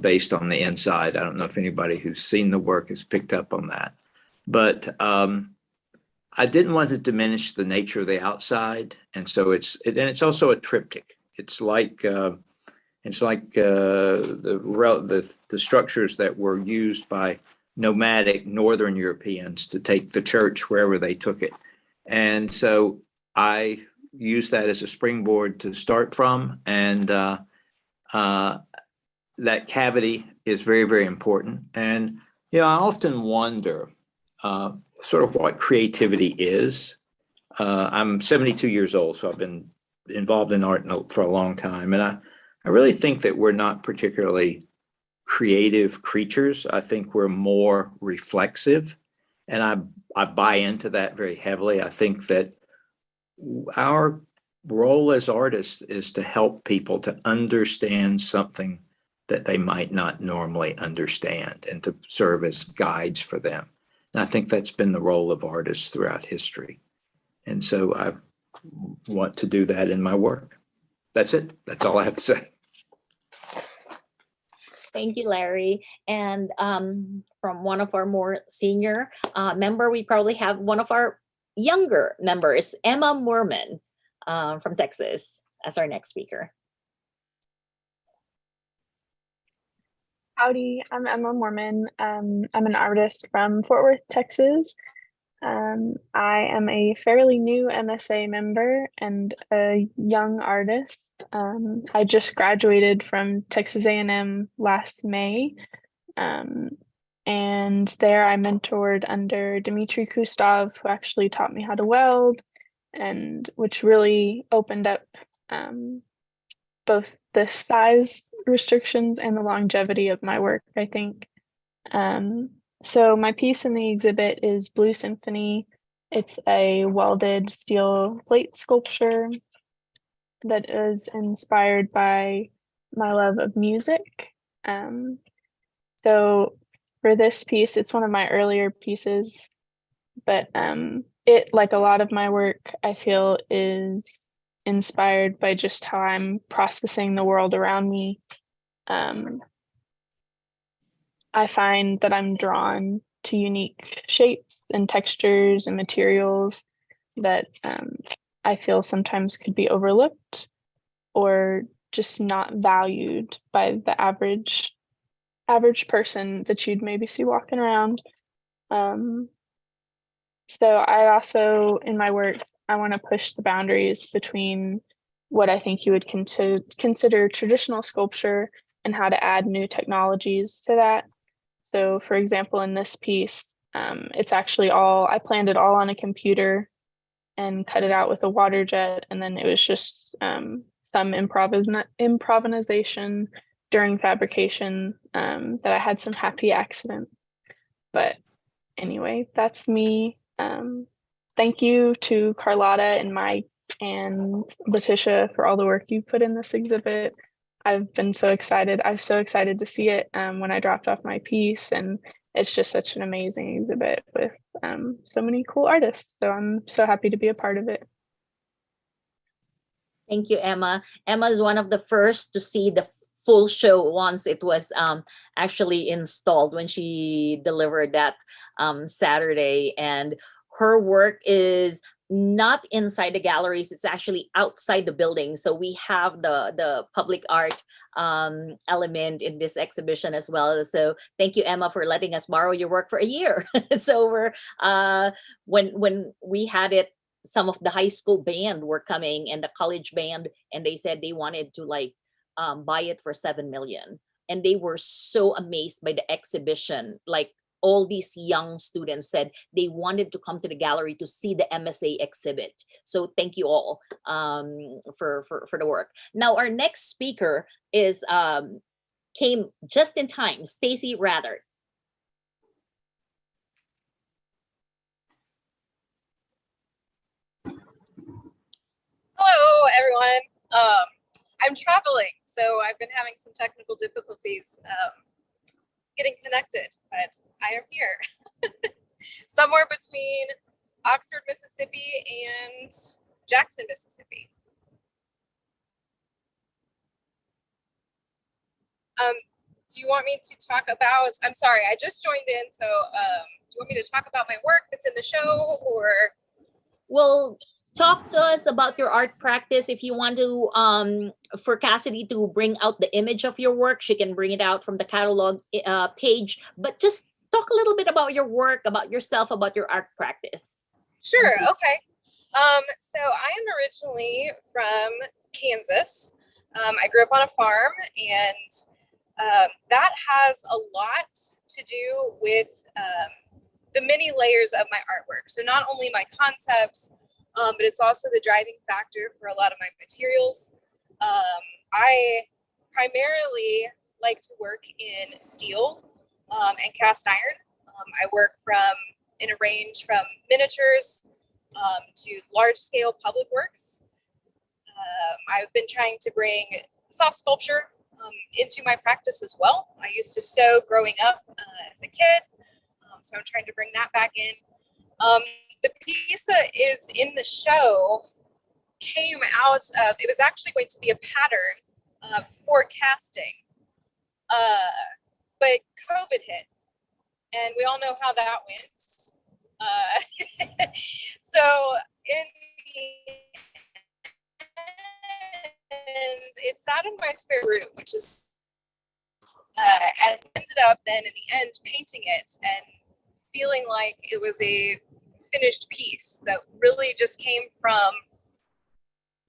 based on the inside. I don't know if anybody who's seen the work has picked up on that. But I didn't want to diminish the nature of the outside. And so it's also a triptych. It's like the structures that were used by nomadic Northern Europeans to take the church wherever they took it. And so I used that as a springboard to start from. And that cavity is very, very important. And, you know, I often wonder sort of what creativity is. I'm 72 years old, so I've been involved in art for a long time. And I really think that we're not particularly creative creatures. I think we're more reflexive. And I buy into that very heavily. I think that our role as artists is to help people to understand something that they might not normally understand and to serve as guides for them. And I think that's been the role of artists throughout history. And so I want to do that in my work. That's it. That's all I have to say.
Thank you, Larry. And from one of our more senior member, we probably have one of our younger members, Emma Moorman from Texas, as our next speaker.
Howdy, I'm Emma Moorman. I'm an artist from Fort Worth, Texas. I am a fairly new MSA member and a young artist. I just graduated from Texas A&M last May. And there I mentored under Dmitry Kustov, who actually taught me how to weld, and which really opened up both the size restrictions and the longevity of my work, I think. So my piece in the exhibit is Blue Symphony. It's a welded steel plate sculpture that is inspired by my love of music. So for this piece, it's one of my earlier pieces, but it, like a lot of my work, I feel is inspired by just how I'm processing the world around me. I find that I'm drawn to unique shapes and textures and materials that I feel sometimes could be overlooked or just not valued by the average person that you'd maybe see walking around. So I also, in my work, I want to push the boundaries between what I think you would consider traditional sculpture and how to add new technologies to that. So for example, in this piece, it's actually I planned it all on a computer and cut it out with a water jet. And then it was just some improvisation during fabrication that I had some happy accident. But anyway, that's me. Thank you to Carlotta and Mike and Leticia for all the work you put in this exhibit. I've been so excited. I was so excited to see it when I dropped off my piece, and it's just such an amazing exhibit with so many cool artists. So I'm so happy to be a part of it.
Thank you, Emma. Emma is one of the first to see the full show once it was actually installed when she delivered that Saturday. And her work is not inside the galleries, it's actually outside the building. So we have the public art element in this exhibition as well. So thank you, Emma, for letting us borrow your work for a year. So we're when we had it, some of the high school band were coming and the college band, and they said they wanted to like buy it for 7 million. And they were so amazed by the exhibition. Like all these young students said they wanted to come to the gallery to see the MSA exhibit. So thank you all for the work. Now our next speaker is came just in time, Stacy Rather.
Hello, everyone. I'm traveling, so I've been having some technical difficulties getting connected, but I am here. Somewhere between Oxford, Mississippi and Jackson, Mississippi. Do you want me to talk about, I'm sorry, I just joined in, so do you want me to talk about my work that's in the show, or?
Well, talk to us about your art practice. If you want to, for Cassidy to bring out the image of your work, she can bring it out from the catalog page. But just talk a little bit about your work, about yourself, about your art practice.
Sure, okay. So I am originally from Kansas. I grew up on a farm, and that has a lot to do with the many layers of my artwork. So not only my concepts, but it's also the driving factor for a lot of my materials. I primarily like to work in steel and cast iron. I work in a range from miniatures to large scale public works. I've been trying to bring soft sculpture into my practice as well. I used to sew growing up as a kid, so I'm trying to bring that back in. The piece that is in the show came out of, it was actually going to be a pattern for casting, but COVID hit, and we all know how that went. So in the end, it sat in my spare room, which is, and ended up then in the end painting it and feeling like it was a finished piece that really just came from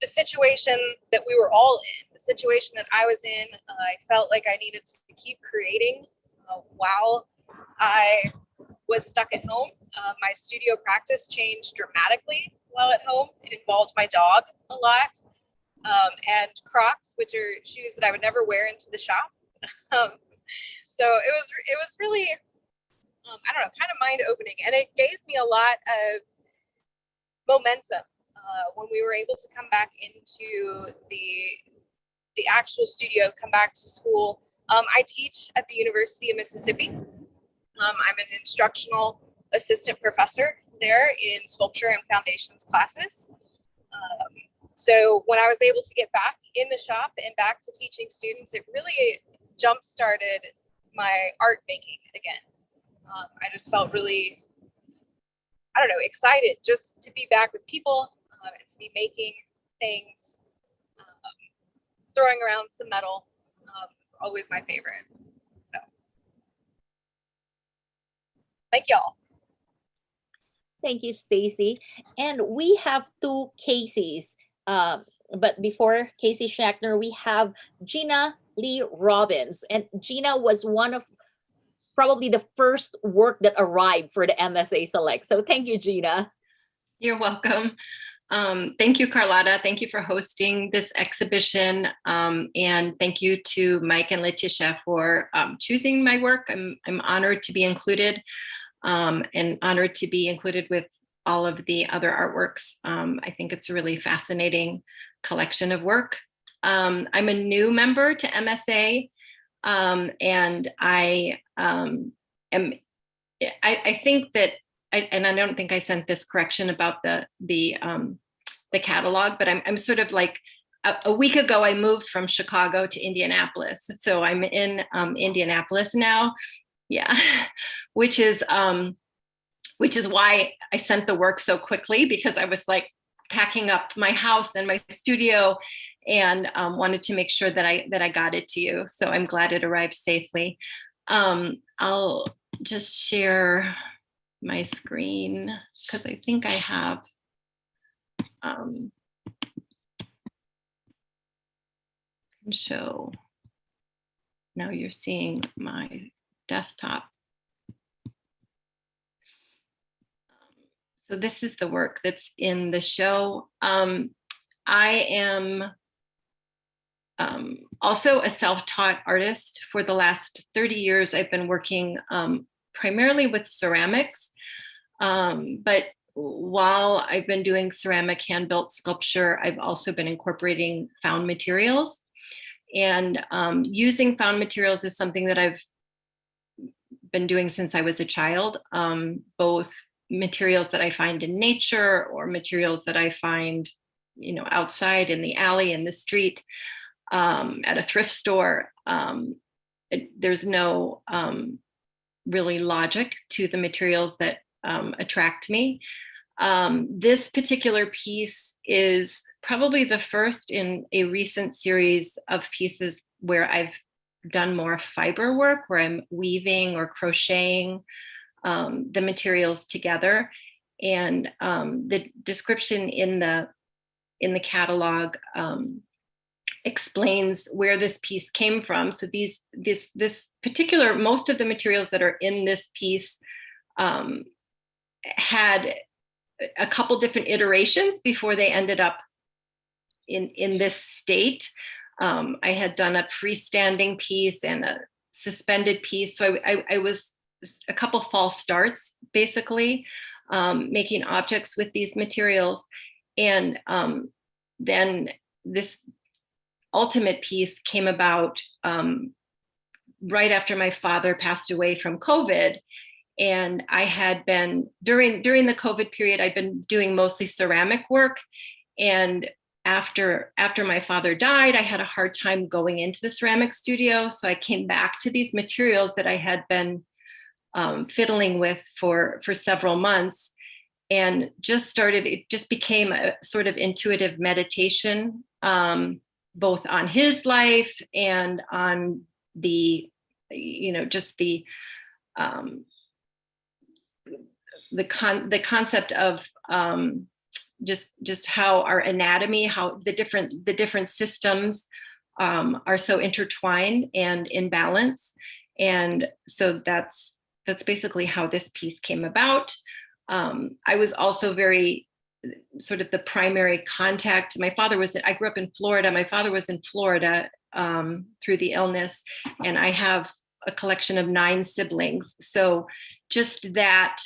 the situation that we were all in, the situation that I was in. I felt like I needed to keep creating while I was stuck at home. My studio practice changed dramatically while at home. It involved my dog a lot, and Crocs, which are shoes that I would never wear into the shop. So it was really, I don't know, kind of mind opening, and it gave me a lot of momentum when we were able to come back into the actual studio, come back to school. I teach at the University of Mississippi. I'm an instructional assistant professor there in sculpture and foundations classes. So when I was able to get back in the shop and back to teaching students, it really jump-started my art making again. I just felt really, I don't know, excited just to be back with people and to be making things, throwing around some metal. It's always my favorite. So, thank y'all.
Thank you, Stacy. And we have two Caseys. But before Casey Schachner, we have Gina Lee Robbins. And Gina was one of probably the first work that arrived for the MSA Select. So thank you, Gina.
You're welcome. Thank you, Carlotta. Thank you for hosting this exhibition. And thank you to Mike and Leticia for choosing my work. I'm honored to be included and honored to be included with all of the other artworks. I think it's a really fascinating collection of work. I'm a new member to MSA, and I think that, and I don't think I sent this correction about the catalog, but I'm sort of like a week ago, I moved from Chicago to Indianapolis. So I'm in Indianapolis now. Yeah, which is why I sent the work so quickly, because I was like packing up my house and my studio and wanted to make sure that I got it to you. So I'm glad it arrived safely. I'll just share my screen because I think I have can show. Now you're seeing my desktop. So this is the work that's in the show. I am also a self-taught artist. For the last 30 years, I've been working primarily with ceramics. But while I've been doing ceramic hand-built sculpture, I've also been incorporating found materials. And using found materials is something that I've been doing since I was a child, both materials that I find in nature or materials that I find, outside in the alley, in the street, at a thrift store. There's no really logic to the materials that attract me. This particular piece is probably the first in a recent series of pieces where I've done more fiber work, where I'm weaving or crocheting the materials together. And the description in the catalog explains where this piece came from. So this particular, most of the materials that are in this piece had a couple different iterations before they ended up in this state. I had done a freestanding piece and a suspended piece. So I was a couple false starts, basically, making objects with these materials. And then this ultimate piece came about right after my father passed away from COVID. And I had been, during the COVID period, I'd been doing mostly ceramic work. And after my father died, I had a hard time going into the ceramic studio. So I came back to these materials that I had been fiddling with for several months, and it just became a sort of intuitive meditation, both on his life and on the, just the concept of just how our anatomy, how the different systems are so intertwined and in balance. And so that's basically how this piece came about. I was also very sort of the primary contact. I grew up in Florida. My father was in Florida through the illness, and I have a collection of 9 siblings. So just that,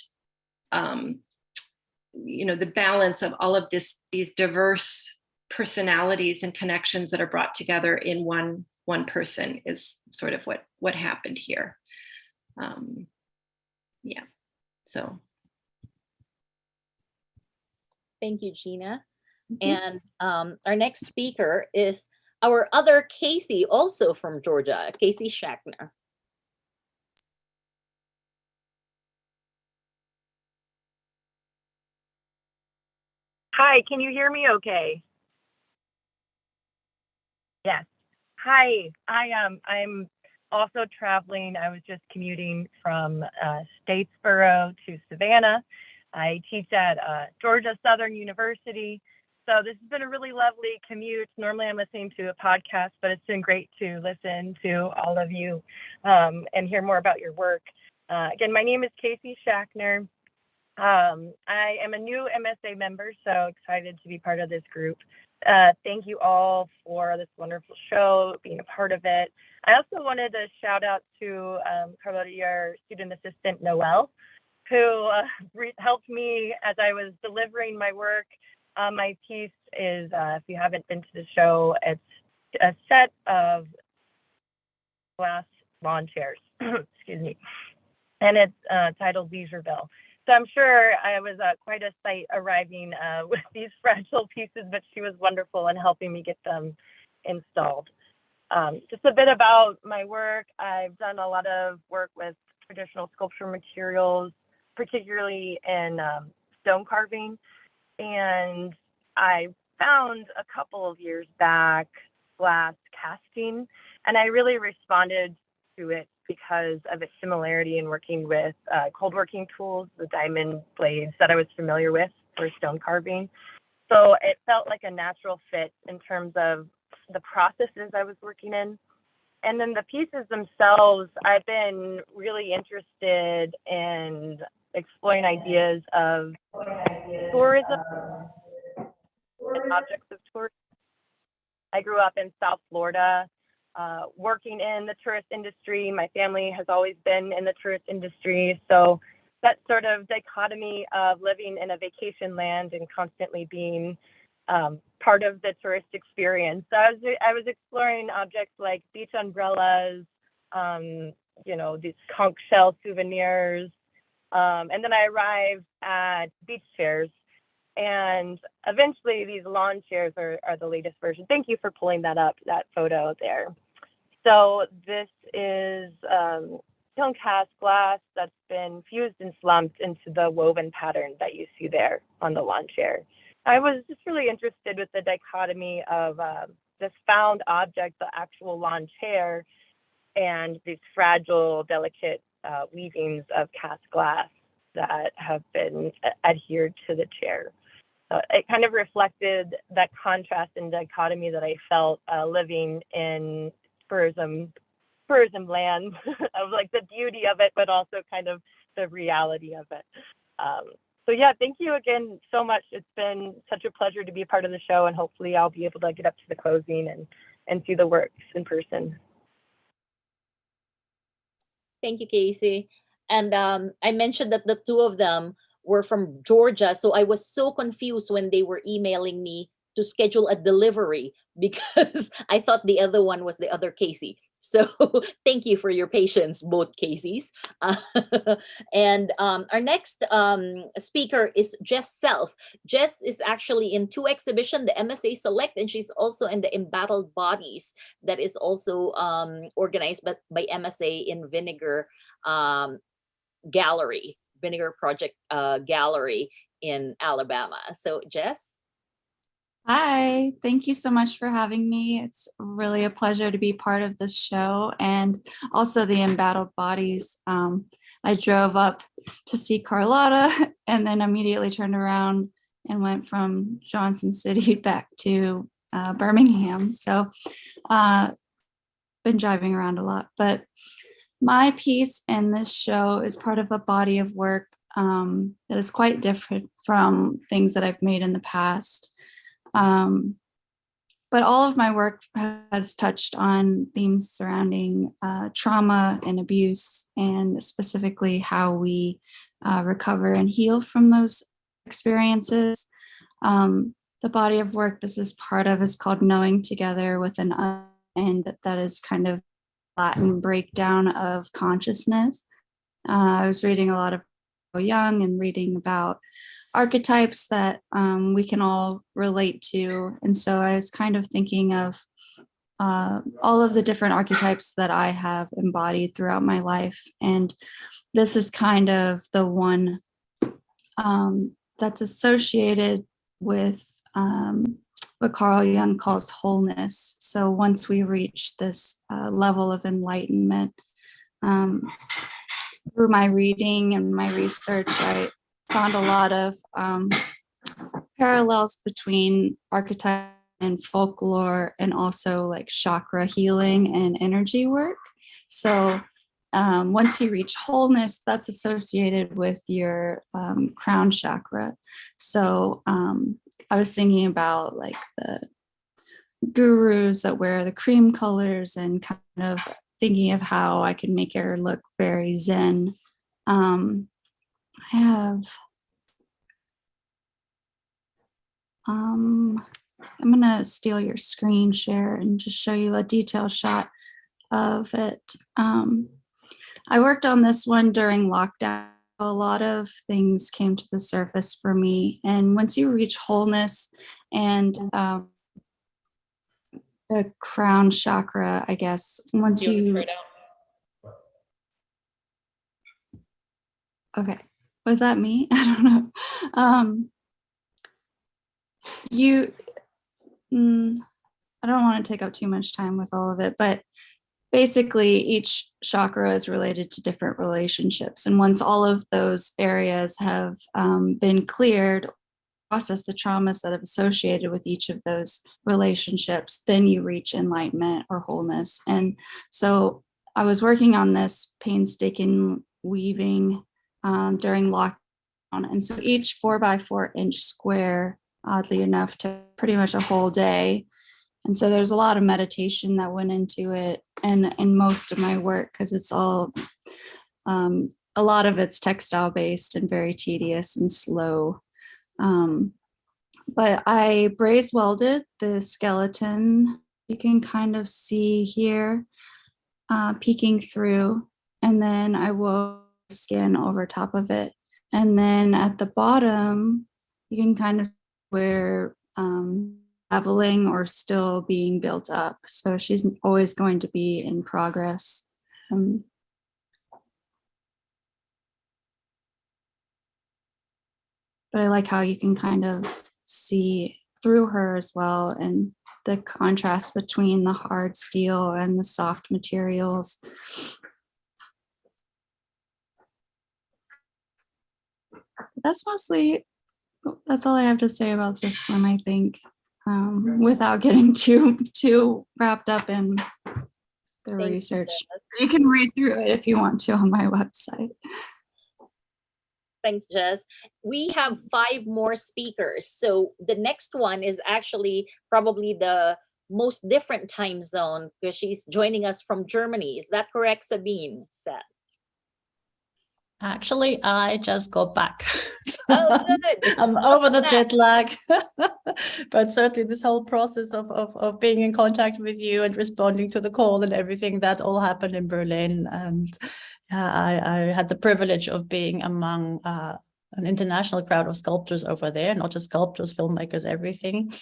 the balance of all of these diverse personalities and connections that are brought together in one person is sort of what happened here. Yeah, so.
Thank you, Gina. And our next speaker is our other Casey, also from Georgia, Casey Schachner.
Hi, can you hear me okay? Yes. Hi, I'm also traveling. I was just commuting from Statesboro to Savannah. I teach at Georgia Southern University. So this has been a really lovely commute. Normally I'm listening to a podcast, but it's been great to listen to all of you and hear more about your work. Again, my name is Casey Schachner. I am a new MSA member, so excited to be part of this group. Thank you all for this wonderful show, being a part of it. I also wanted to shout out to Carlotta, your student assistant, Noelle, who helped me as I was delivering my work. My piece is, if you haven't been to the show, it's a set of glass lawn chairs, excuse me, and it's titled Leisureville. So I'm sure I was quite a sight arriving with these fragile pieces, but she was wonderful in helping me get them installed. Just a bit about my work. I've done a lot of work with traditional sculpture materials, particularly in stone carving. And I found a couple of years back glass casting, and I really responded to it because of its similarity in working with cold working tools, the diamond blades that I was familiar with for stone carving. So it felt like a natural fit in terms of the processes I was working in. And then the pieces themselves, I've been really interested in exploring ideas of tourism and objects of tourism. I grew up in South Florida, working in the tourist industry. My family has always been in the tourist industry. So that sort of dichotomy of living in a vacation land and constantly being part of the tourist experience. So I was exploring objects like beach umbrellas, these conch shell souvenirs. And then I arrived at beach chairs. And eventually these lawn chairs are the latest version. Thank you for pulling that up, that photo there. So this is kiln cast glass that's been fused and slumped into the woven pattern that you see there on the lawn chair. I was just really interested with the dichotomy of this found object, the actual lawn chair, and these fragile, delicate weavings of cast glass that have been adhered to the chair. It kind of reflected that contrast and dichotomy that I felt living in tourism land of like the beauty of it, but also kind of the reality of it. So yeah, thank you again so much. It's been such a pleasure to be a part of the show, and hopefully I'll be able to get up to the closing and see the works in person.
Thank you, Casey. And I mentioned that the two of them were from Georgia. So I was so confused when they were emailing me to schedule a delivery because I thought the other one was the other Casey. So thank you for your patience, both Caseys. And our next speaker is Jess Self. Jess is actually in two exhibitions, the MSA Select, and she's also in the Embattled Bodies that is also organized by MSA in Vinegar Gallery, Vinegar Project Gallery in Alabama. So Jess?
Hi, thank you so much for having me. It's really a pleasure to be part of this show and also the Embattled Bodies. I drove up to see Carlotta and then immediately turned around and went from Johnson City back to Birmingham. So been driving around a lot, but my piece in this show is part of a body of work that is quite different from things that I've made in the past. But all of my work has touched on themes surrounding trauma and abuse, and specifically how we recover and heal from those experiences. The body of work this is part of is called Knowing Together with an U, and that is kind of Latin breakdown of consciousness. I was reading a lot of Jung and reading about archetypes that we can all relate to. And so I was kind of thinking of all of the different archetypes that I have embodied throughout my life. And this is kind of the one that's associated with what Carl Jung calls wholeness. So once we reach this level of enlightenment, through my reading and my research, I found a lot of parallels between archetype and folklore, and also like chakra healing and energy work. So once you reach wholeness, that's associated with your crown chakra. So I was thinking about like the gurus that wear the cream colors and kind of thinking of how I can make her look very zen. I'm gonna steal your screen share and just show you a detailed shot of it. I worked on this one during lockdown a lot of things came to the surface for me. And once you reach wholeness and the crown chakra, I guess, once you. Okay, was that me? I don't know. I don't want to take up too much time with all of it, but basically each chakra is related to different relationships. And once all of those areas have been cleared, process the traumas that have associated with each of those relationships, then you reach enlightenment or wholeness. And so I was working on this painstaking weaving during lockdown. And so each 4x4-inch square, oddly enough, took pretty much a whole day. And so there's a lot of meditation that went into it and in most of my work, because it's all, a lot of it's textile based and very tedious and slow. But I braze welded the skeleton. You can kind of see here peeking through, and then I wove skin over top of it. And then at the bottom, you can kind of where leveling or still being built up. So she's always going to be in progress. But I like how you can kind of see through her as well, and the contrast between the hard steel and the soft materials. That's all I have to say about this one, I think, without getting too wrapped up in the research. You can read through it if you want to on my website.
Thanks, Jess. We have 5 more speakers. So the next one is actually probably the most different time zone because she's joining us from Germany. Is that correct, Sabine?
Actually, I just got back.
Oh, good.
I'm over the jet lag. But certainly this whole process of being in contact with you and responding to the call and everything, that all happened in Berlin. And I had the privilege of being among an international crowd of sculptors over there, not just sculptors, filmmakers, everything.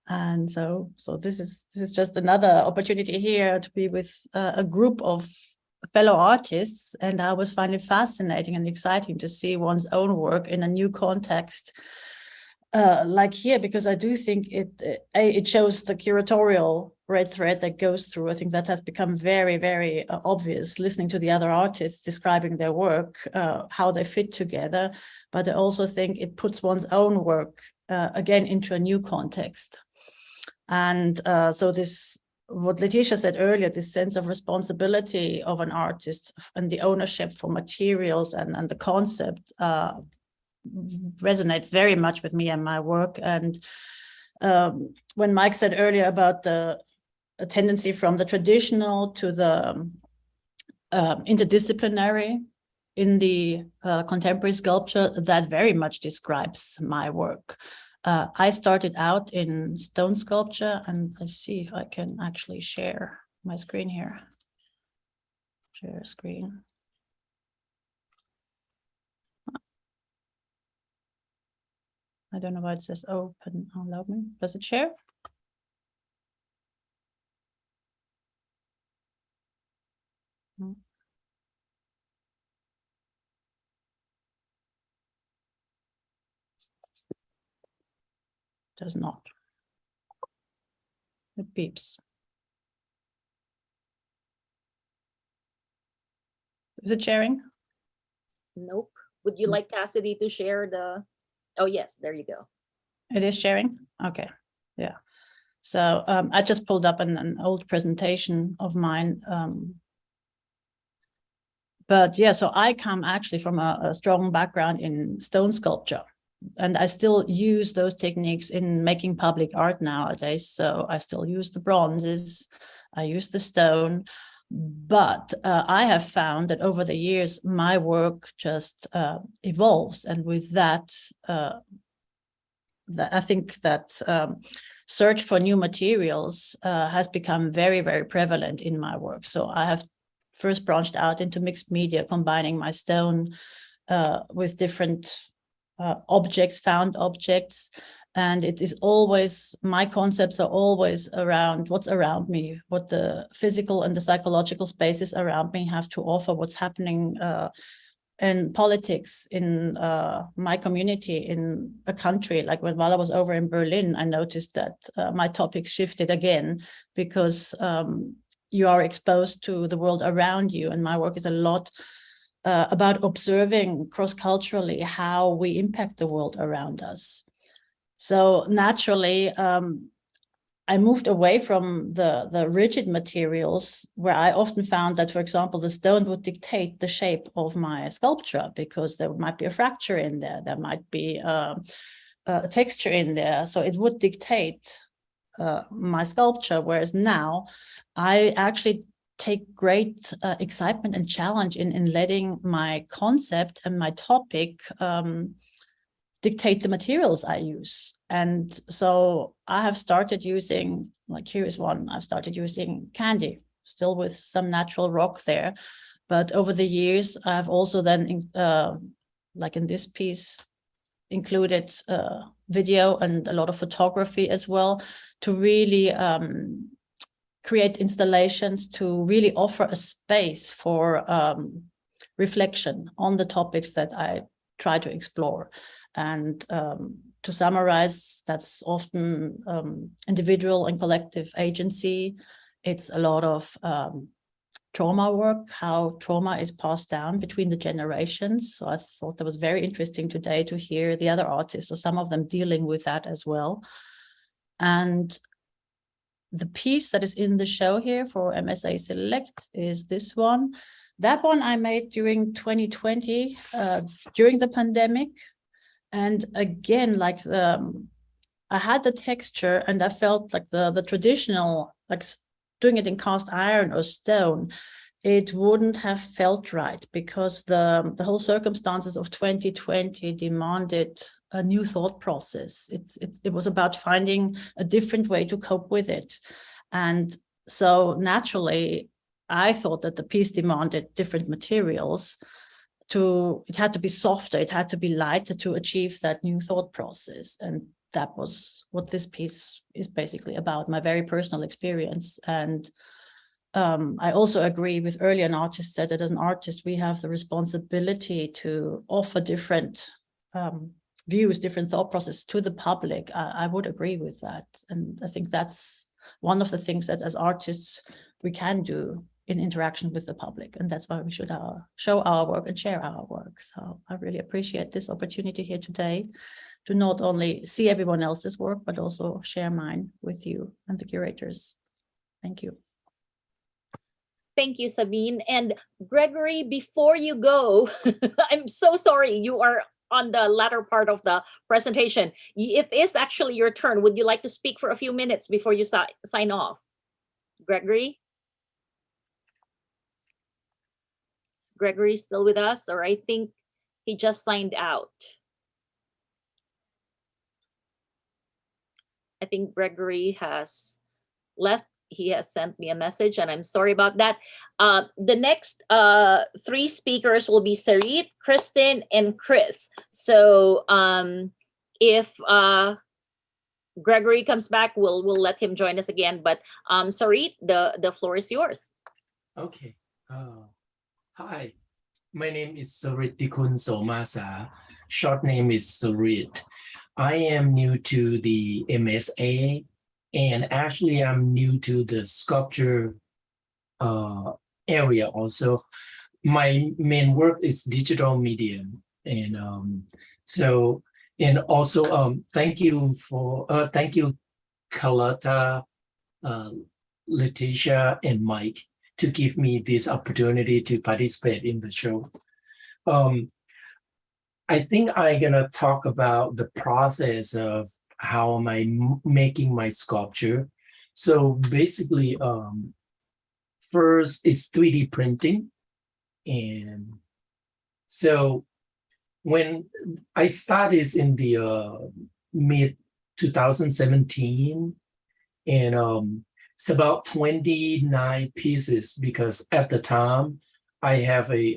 And so this is just another opportunity here to be with a group of fellow artists, and I was finding it fascinating and exciting to see one's own work in a new context like here, because I do think it shows the curatorial red thread that goes through. I think that has become very, very obvious listening to the other artists describing their work, how they fit together. But I also think it puts one's own work again into a new context. And so this, what Leticia said earlier, this sense of responsibility of an artist and the ownership for materials and the concept resonates very much with me and my work. And when Mike said earlier about a tendency from the traditional to the interdisciplinary in the contemporary sculpture, that very much describes my work. I started out in stone sculpture, and let's see if I can actually share my screen here. Share screen. I don't know why it says open. Allow me. Does it share? No. Does not. It beeps. Is it sharing?
Nope. Would you like Cassidy to share the? Oh, yes, there you go.
It is sharing? Okay, yeah. So I just pulled up an old presentation of mine. But yeah, so I come actually from a strong background in stone sculpture. And I still use those techniques in making public art nowadays. So I still use the bronzes, I use the stone. But I have found that over the years, my work just evolves. And with that, I think that search for new materials has become very, very prevalent in my work. So I have first branched out into mixed media, combining my stone with different objects, found objects. And it is always, my concepts are always around what's around me, what the physical and the psychological spaces around me have to offer, what's happening in politics, in my community, in a country. Like while I was over in Berlin, I noticed that my topic shifted again, because you are exposed to the world around you. And my work is a lot about observing cross-culturally how we impact the world around us. So naturally, I moved away from the rigid materials, where I often found that, for example, the stone would dictate the shape of my sculpture, because there might be a fracture in there, there might be a texture in there. So it would dictate my sculpture, whereas now I actually take great excitement and challenge in letting my concept and my topic dictate the materials I use. And so I have started using, like here is one, I've started using candy, still with some natural rock there. But over the years, I've also then, like in this piece, included video and a lot of photography as well, to really create installations to really offer a space for reflection on the topics that I try to explore. And to summarize, that's often individual and collective agency. It's a lot of trauma work, how trauma is passed down between the generations. So I thought that was very interesting today to hear the other artists, or some of them dealing with that as well. And the piece that is in the show here for MSA Select is this one. That one I made during 2020, during the pandemic. And again, like I had the texture, and I felt like the traditional, like doing it in cast iron or stone, it wouldn't have felt right, because the whole circumstances of 2020 demanded a new thought process. It was about finding a different way to cope with it. And so naturally, I thought that the piece demanded different materials. It had to be softer, it had to be lighter to achieve that new thought process. And that was what this piece is basically about, my very personal experience. And I also agree with earlier an artist said that as an artist, we have the responsibility to offer different views, different thought processes to the public. I would agree with that. And I think that's one of the things that as artists we can do in interaction with the public. And that's why we should show our work and share our work. So I really appreciate this opportunity here today to not only see everyone else's work, but also share mine with you and the curators. Thank you.
Thank you, Sabine. And Gregory, before you go, I'm so sorry, you are on the latter part of the presentation. It is actually your turn. Would you like to speak for a few minutes before you sign off? Gregory? Is Gregory still with us? Or I think he just signed out. I think Gregory has left. He has sent me a message, and I'm sorry about that. The next three speakers will be Sarit, Kristen, and Chris. So if Gregory comes back, we'll let him join us again. But Sarit, the floor is yours.
Okay. Hi, my name is Sarit Dikun Somasa. Short name is Sarit. I am new to the MSA. And actually, I'm new to the sculpture area also. My main work is digital medium. And thank you Carlotta, Leticia, and Mike to give me this opportunity to participate in the show. I think I'm gonna talk about the process of how am I making my sculpture. So basically, first it's 3D printing. And so when I started in the mid 2017, and it's about 29 pieces, because at the time I have a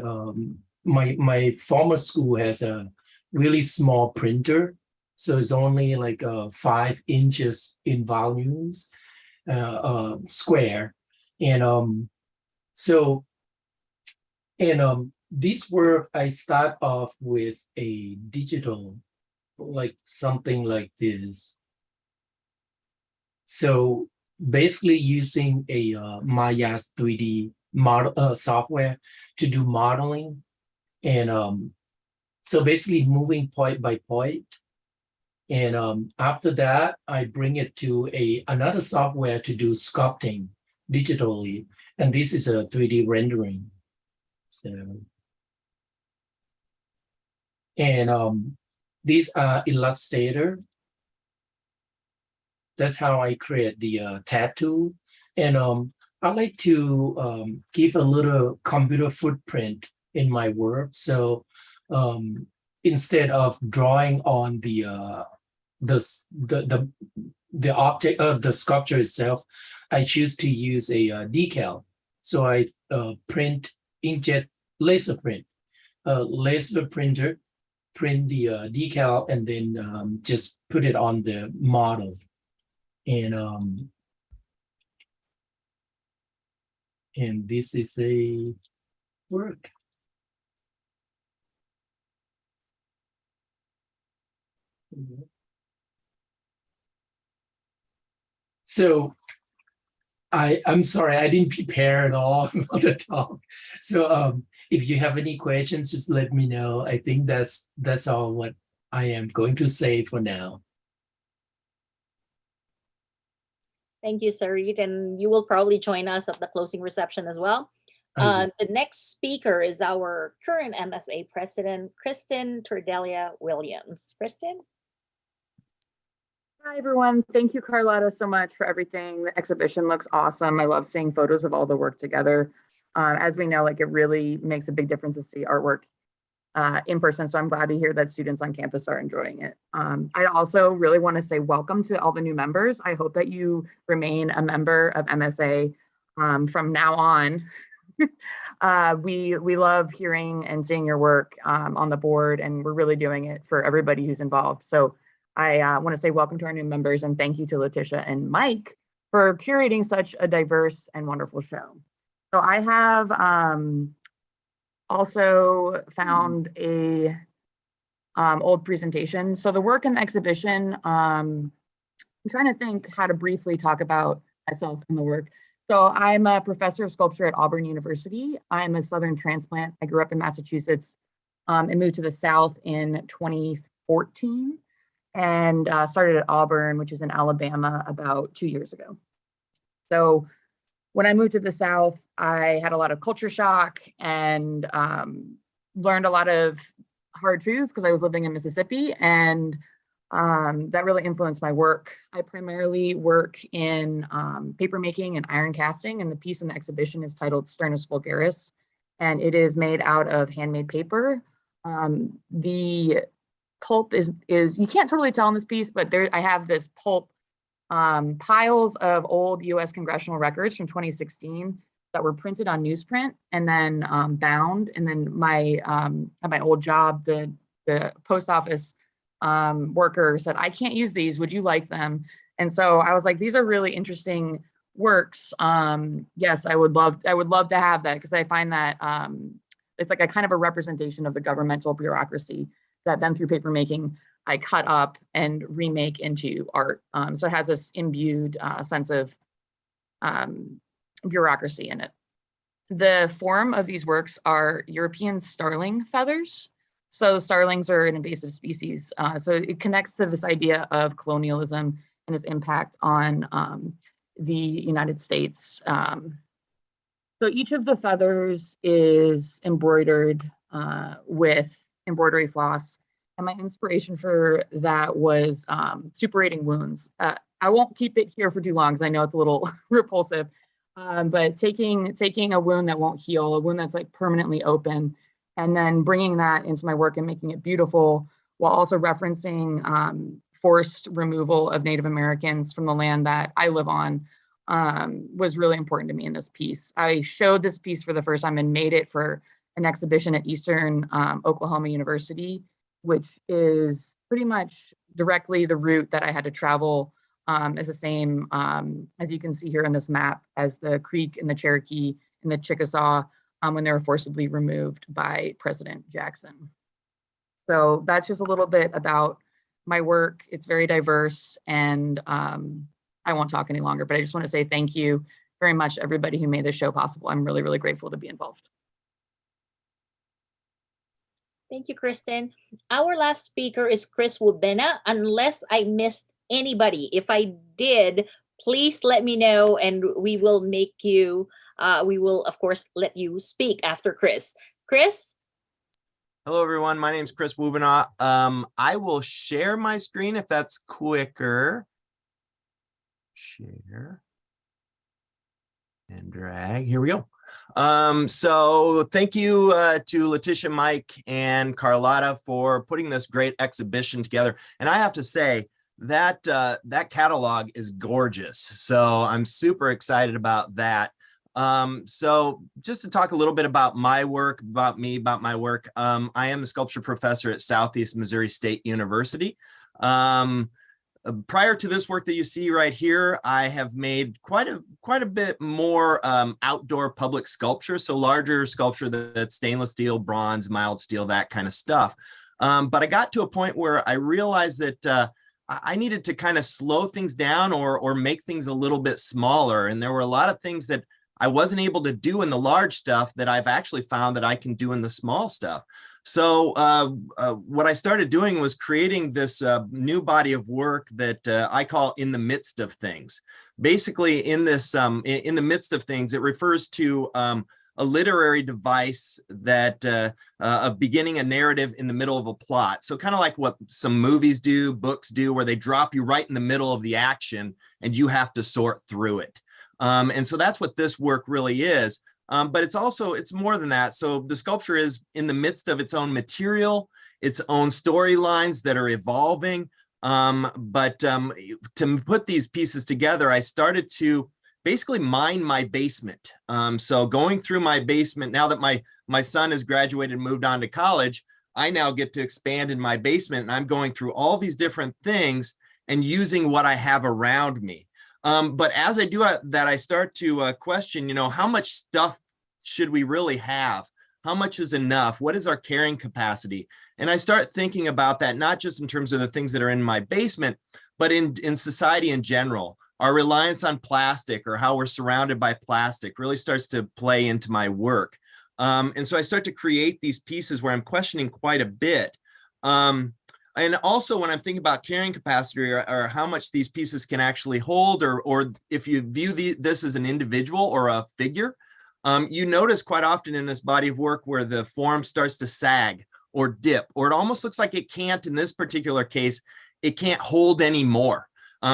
my former school has a really small printer, so it's only like 5 inches in volumes, square, and so this work I start off with a digital, like something like this. So basically using a Maya 3D model software to do modeling, and so basically moving point by point. And after that, I bring it to another software to do sculpting digitally, and this is a 3D rendering. So, and these are Illustrator. That's how I create the tattoo. And I like to give a little computer footprint in my work. So instead of drawing on the object of the sculpture itself, I choose to use a decal. So I print inkjet laser print, laser printer, print the decal, and then just put it on the model. And this is a work. So I'm sorry, I didn't prepare at all about the talk. So if you have any questions, just let me know. I think that's all what I am going to say for now.
Thank you, Sarit, and you will probably join us at the closing reception as well. The next speaker is our current MSA president, Kristen Tordelia Williams. Kristen?
Hi, everyone. Thank you, Carlotta, so much for everything. The exhibition looks awesome. I love seeing photos of all the work together. As we know, like, it really makes a big difference to see artwork in person. So I'm glad to hear that students on campus are enjoying it. I also really want to say welcome to all the new members. I hope that you remain a member of MSA from now on. We love hearing and seeing your work on the board, and we're really doing it for everybody who's involved. So I want to say welcome to our new members, and thank you to Leticia and Mike for curating such a diverse and wonderful show. So I have also found a old presentation. So the work in the exhibition, I'm trying to think how to briefly talk about myself and the work. So I'm a professor of sculpture at Auburn University. I'm a Southern transplant. I grew up in Massachusetts and moved to the South in 2014 and started at Auburn, which is in Alabama, about 2 years ago. So when I moved to the South, I had a lot of culture shock and learned a lot of hard truths because I was living in Mississippi, and that really influenced my work. I primarily work in paper making and iron casting, and the piece in the exhibition is titled Sternus Vulgaris, and it is made out of handmade paper. The pulp is you can't totally tell in this piece, but I have this pulp piles of old US congressional records from 2016 that were printed on newsprint and then bound. And then at my old job, the post office worker said, "I can't use these. Would you like them?" And so I was like, "These are really interesting works. Yes, I would love to have that," because I find that it's like a kind of a representation of the governmental bureaucracy that then through paper making I cut up and remake into art. So it has this imbued sense of bureaucracy in it. The form of these works are European starling feathers. So starlings are an invasive species. So it connects to this idea of colonialism and its impact on the United States. So each of the feathers is embroidered with embroidery floss. And my inspiration for that was suppurating wounds. I won't keep it here for too long because I know it's a little repulsive, but taking a wound that won't heal, a wound that's like permanently open, and then bringing that into my work and making it beautiful while also referencing forced removal of Native Americans from the land that I live on was really important to me in this piece. I showed this piece for the first time and made it for an exhibition at Eastern Oklahoma University, which is pretty much directly the route that I had to travel, is the same, as you can see here on this map, as the Creek and the Cherokee and the Chickasaw when they were forcibly removed by President Jackson. So that's just a little bit about my work. It's very diverse, and I won't talk any longer, but I just want to say thank you very much, everybody who made this show possible. I'm really, really grateful to be involved.
Thank you, Kristen. Our last speaker is Chris Wubena, unless I missed anybody. If I did, please let me know and we will make you, we will, of course, let you speak after Chris. Chris?
Hello, everyone. My name is Chris Wubena. I will share my screen if that's quicker. Share and drag. Here we go. So thank you to Leticia, Mike, and Carlotta for putting this great exhibition together. And I have to say that that catalog is gorgeous. So I'm super excited about that. So just to talk a little bit about my work, about me, about my work, I am a sculpture professor at Southeast Missouri State University. Prior to this work that you see right here, I have made quite a bit more outdoor public sculpture, so larger sculpture that's stainless steel, bronze, mild steel, that kind of stuff. But I got to a point where I realized that I needed to kind of slow things down or make things a little bit smaller. And there were a lot of things that I wasn't able to do in the large stuff that I've actually found that I can do in the small stuff. So what I started doing was creating this new body of work that I call In the Midst of Things. Basically, in this in the midst of things, it refers to a literary device that of beginning a narrative in the middle of a plot. So kind of like what some movies do, books do, where they drop you right in the middle of the action and you have to sort through it. And so that's what this work really is. But it's more than that. So the sculpture is in the midst of its own material, its own storylines that are evolving. But to put these pieces together, I started to basically mine my basement. So going through my basement, now that my son has graduated and moved on to college, I now get to expand in my basement, and I'm going through all these different things and using what I have around me. But as I do that, I start to question, how much stuff should we really have? How much is enough? What is our carrying capacity? And I start thinking about that, not just in terms of the things that are in my basement, but in society in general. Our reliance on plastic or how we're surrounded by plastic really starts to play into my work. And so I start to create these pieces where I'm questioning quite a bit. And also when I'm thinking about carrying capacity or how much these pieces can actually hold, or if you view this as an individual or a figure, you notice quite often in this body of work where the form starts to sag or dip, or it almost looks like it can't, in this particular case, it can't hold anymore.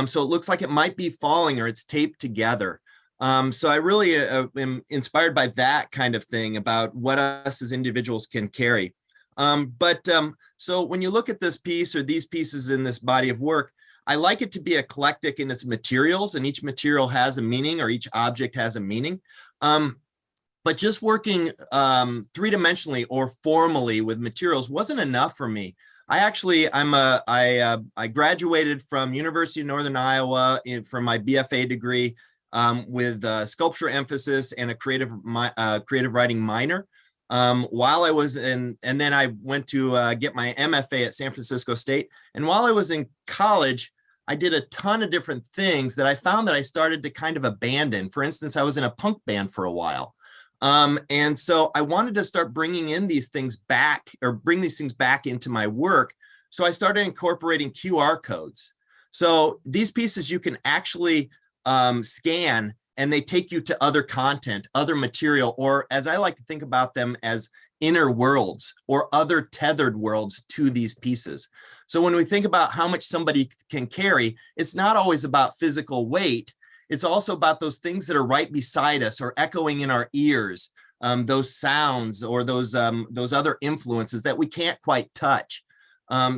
So it looks like it might be falling or it's taped together. So I really am inspired by that kind of thing about what us as individuals can carry. So when you look at this piece or these pieces in this body of work, I like it to be eclectic in its materials, and each material has a meaning, or each object has a meaning. But just working three-dimensionally or formally with materials wasn't enough for me. I graduated from University of Northern Iowa from my BFA degree with sculpture emphasis and a creative writing minor. While I was and then I went to get my MFA at San Francisco State. And while I was in college, I did a ton of different things that I found that I started to kind of abandon. For instance, I was in a punk band for a while. And so I wanted to start bringing in these things back, or bring these things back into my work. So I started incorporating QR codes. So these pieces you can actually scan, and they take you to other content, other material, or as I like to think about them, as inner worlds or other tethered worlds to these pieces. So when we think about how much somebody can carry, it's not always about physical weight. It's also about those things that are right beside us or echoing in our ears, those sounds or those other influences that we can't quite touch.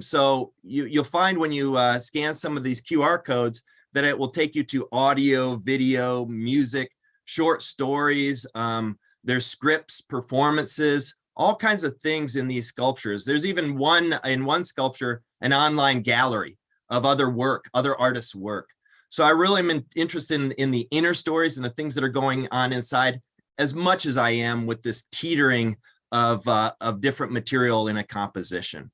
So you'll find when you scan some of these QR codes that it will take you to audio, video, music, short stories, there's scripts, performances, all kinds of things in these sculptures. There's even one sculpture, an online gallery of other work, other artists' work. So I really am interested in the inner stories and the things that are going on inside as much as I am with this teetering of different material in a composition.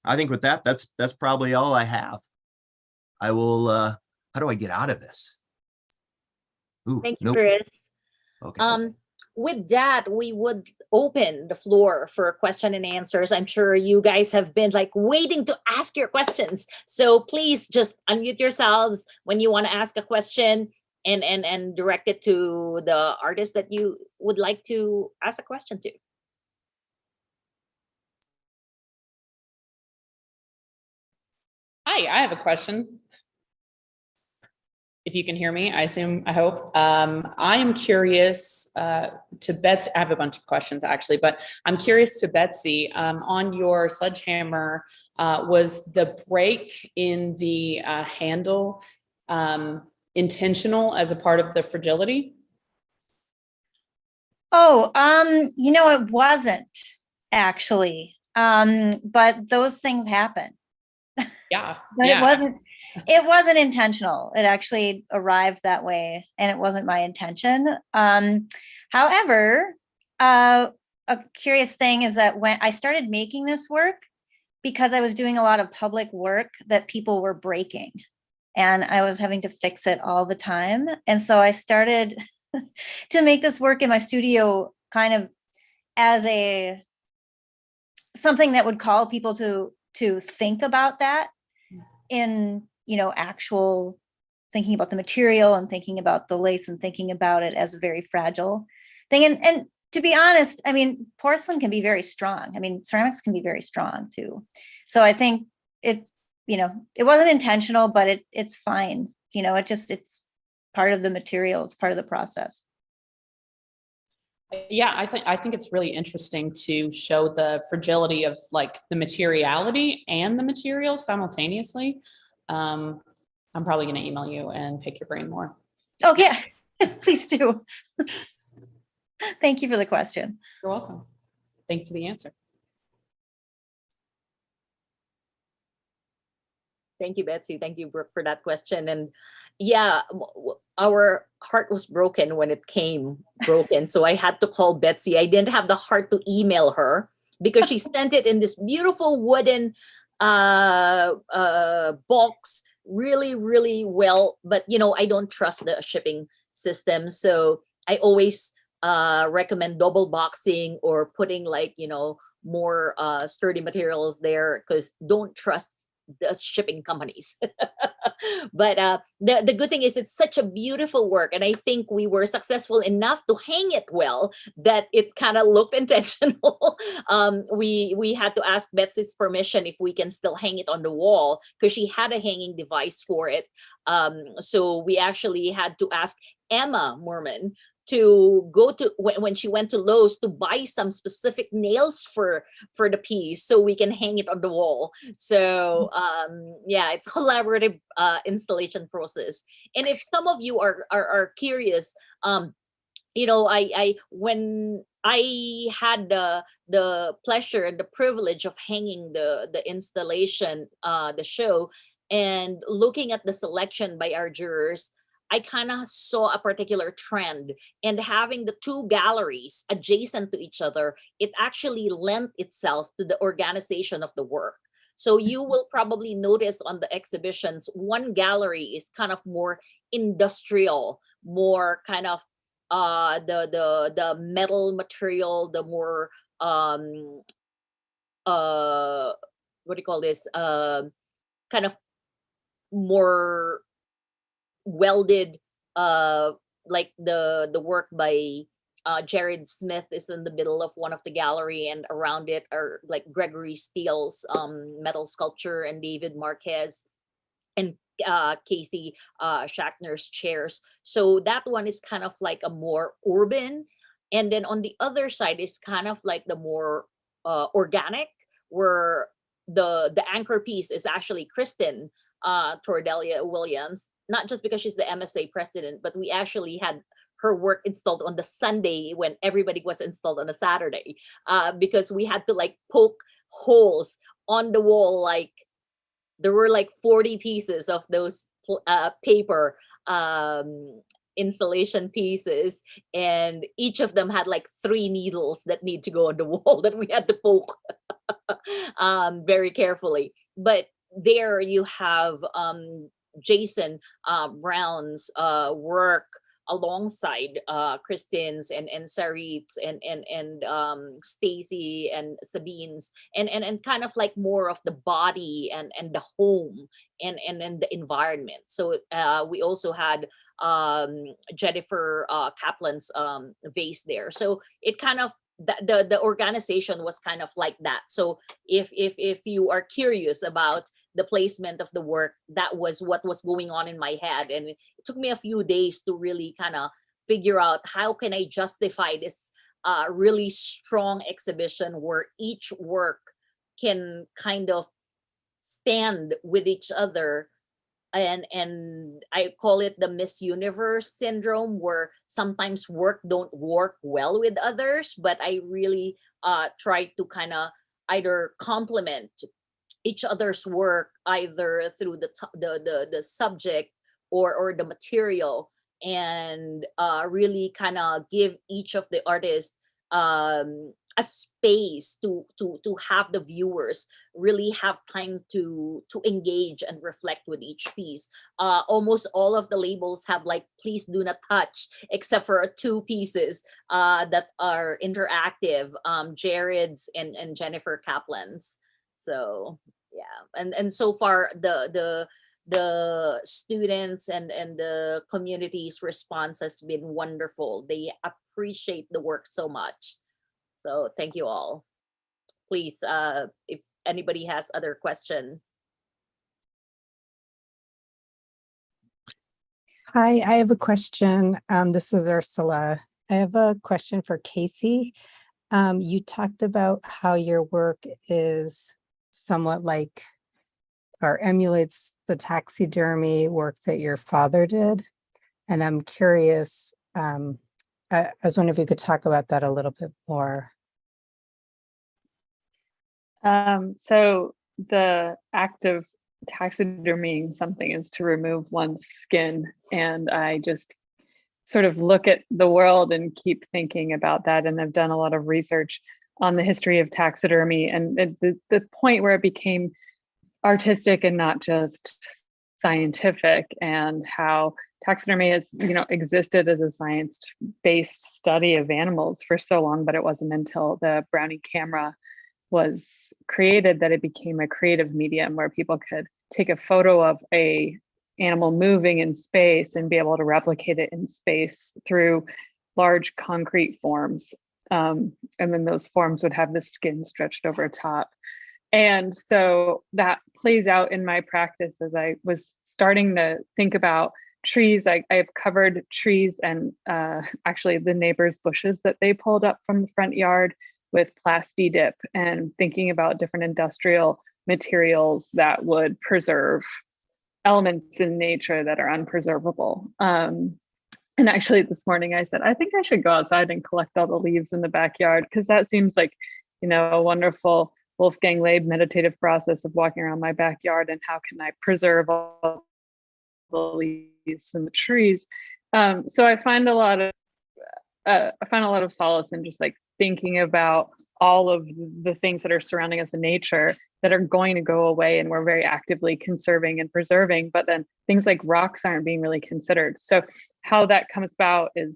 I think with that, that's probably all I have. I will, how do I get out of this? Ooh,
Thank you,
nope.
Chris.
Okay.
With that, we would open the floor for question and answers. I'm sure you guys have been like waiting to ask your questions. So please just unmute yourselves when you want to ask a question and direct it to the artist that you would like to ask a question to.
Hi, I have a question. If you can hear me, I assume, I hope. I am curious to Betsy. I have a bunch of questions actually, but I'm curious to Betsy. On your sledgehammer, was the break in the handle intentional as a part of the fragility?
Oh, it wasn't actually, but those things happen.
Yeah.
But
yeah.
it wasn't intentional. It actually arrived that way and it wasn't my intention. However, a curious thing is that when I started making this work, because I was doing a lot of public work that people were breaking and I was having to fix it all the time. And so I started to make this work in my studio kind of as something that would call people to think about that in, actual thinking about the material and thinking about the lace and thinking about it as a very fragile thing. And to be honest, I mean, porcelain can be very strong. I mean, ceramics can be very strong too. So I think it wasn't intentional, but it's fine. It's part of the material. It's part of the process.
Yeah, I think it's really interesting to show the fragility of like the materiality and the material simultaneously. I'm probably going to email you and pick your brain more.
Oh yeah, please do. Thank you for the question.
You're welcome. Thank you for the answer.
Thank you, Betsy. Thank you, Brooke, for that question. And yeah, our heart was broken when it came broken. So I had to call Betsy. I didn't have the heart to email her because she sent it in this beautiful wooden box, really, really well. But, I don't trust the shipping system. So I always recommend double boxing or putting more sturdy materials there, because don't trust the shipping companies. But the good thing is it's such a beautiful work, and I think we were successful enough to hang it well that it kind of looked intentional. We had to ask Betsy's permission if we can still hang it on the wall, because she had a hanging device for it. So we actually had to ask Emma Moorman to go to when she went to Lowe's to buy some specific nails for the piece so we can hang it on the wall. So yeah, it's a collaborative installation process. And if some of you are curious, I when I had the pleasure and the privilege of hanging the installation, the show, and looking at the selection by our jurors, I kind of saw a particular trend, and having the two galleries adjacent to each other, it actually lent itself to the organization of the work. So you will probably notice on the exhibitions, one gallery is kind of more industrial, more kind of the metal material, the more what do you call this? Kind of more welded, like the work by Jared Smith is in the middle of one of the gallery, and around it are like Gregory Steele's metal sculpture and David Marquez and Casey Schachner's chairs. So that one is kind of like a more urban, and then on the other side is kind of like the more organic, where the anchor piece is actually Kristen Tordelia Williams, not just because she's the MSA president, but we actually had her work installed on the Sunday when everybody was installed on a Saturday, because we had to like poke holes on the wall. Like there were like 40 pieces of those paper installation pieces, and each of them had like 3 needles that need to go on the wall that we had to poke very carefully. But there you have Jason Brown's work alongside Kristen's and Sarit's and Stacy and Sabine's, and kind of like more of the body and the home and the environment. So we also had Jennifer Kaplan's vase there. So it kind of the organization was kind of like that. So if you are curious about the placement of the work, that was what was going on in my head, and it took me a few days to really kind of figure out how can I justify this really strong exhibition where each work can kind of stand with each other. And I call it the Miss Universe syndrome, where sometimes work don't work well with others, but I really try to kind of either complement each other's work either through the subject or the material, and really kind of give each of the artists a space to have the viewers really have time to engage and reflect with each piece. Almost all of the labels have like please do not touch, except for 2 pieces that are interactive, Jared's and Jennifer Kaplan's. So yeah, and so far the students and the community's response has been wonderful. They appreciate the work so much. So thank you all. Please, if anybody has other question.
Hi, I have a question. This is Ursula. I have a question for Casey. You talked about how your work is somewhat like or emulates the taxidermy work that your father did. And I'm curious, I was wondering if you could talk about that a little bit more.
So the act of taxidermying something is to remove one's skin. And I just sort of look at the world and keep thinking about that. And I've done a lot of research on the history of taxidermy and the point where it became artistic and not just scientific, and how taxidermy has, existed as a science-based study of animals for so long, but it wasn't until the Brownie camera was created that it became a creative medium where people could take a photo of a animal moving in space and be able to replicate it in space through large concrete forms. And then those forms would have the skin stretched over top. And so that plays out in my practice as I was starting to think about trees. I have covered trees and actually the neighbors' bushes that they pulled up from the front yard with Plasti Dip, and thinking about different industrial materials that would preserve elements in nature that are unpreservable. And actually this morning I said, I think I should go outside and collect all the leaves in the backyard, because that seems like, a wonderful Wolfgang Laib meditative process of walking around my backyard and how can I preserve all the leaves and the trees. So I find a lot of solace in just like thinking about all of the things that are surrounding us in nature that are going to go away and we're very actively conserving and preserving, but then things like rocks aren't being really considered. So how that comes about is,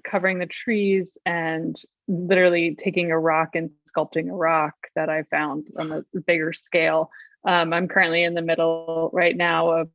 covering the trees and literally taking a rock and sculpting a rock that I found on a bigger scale. I'm currently in the middle right now of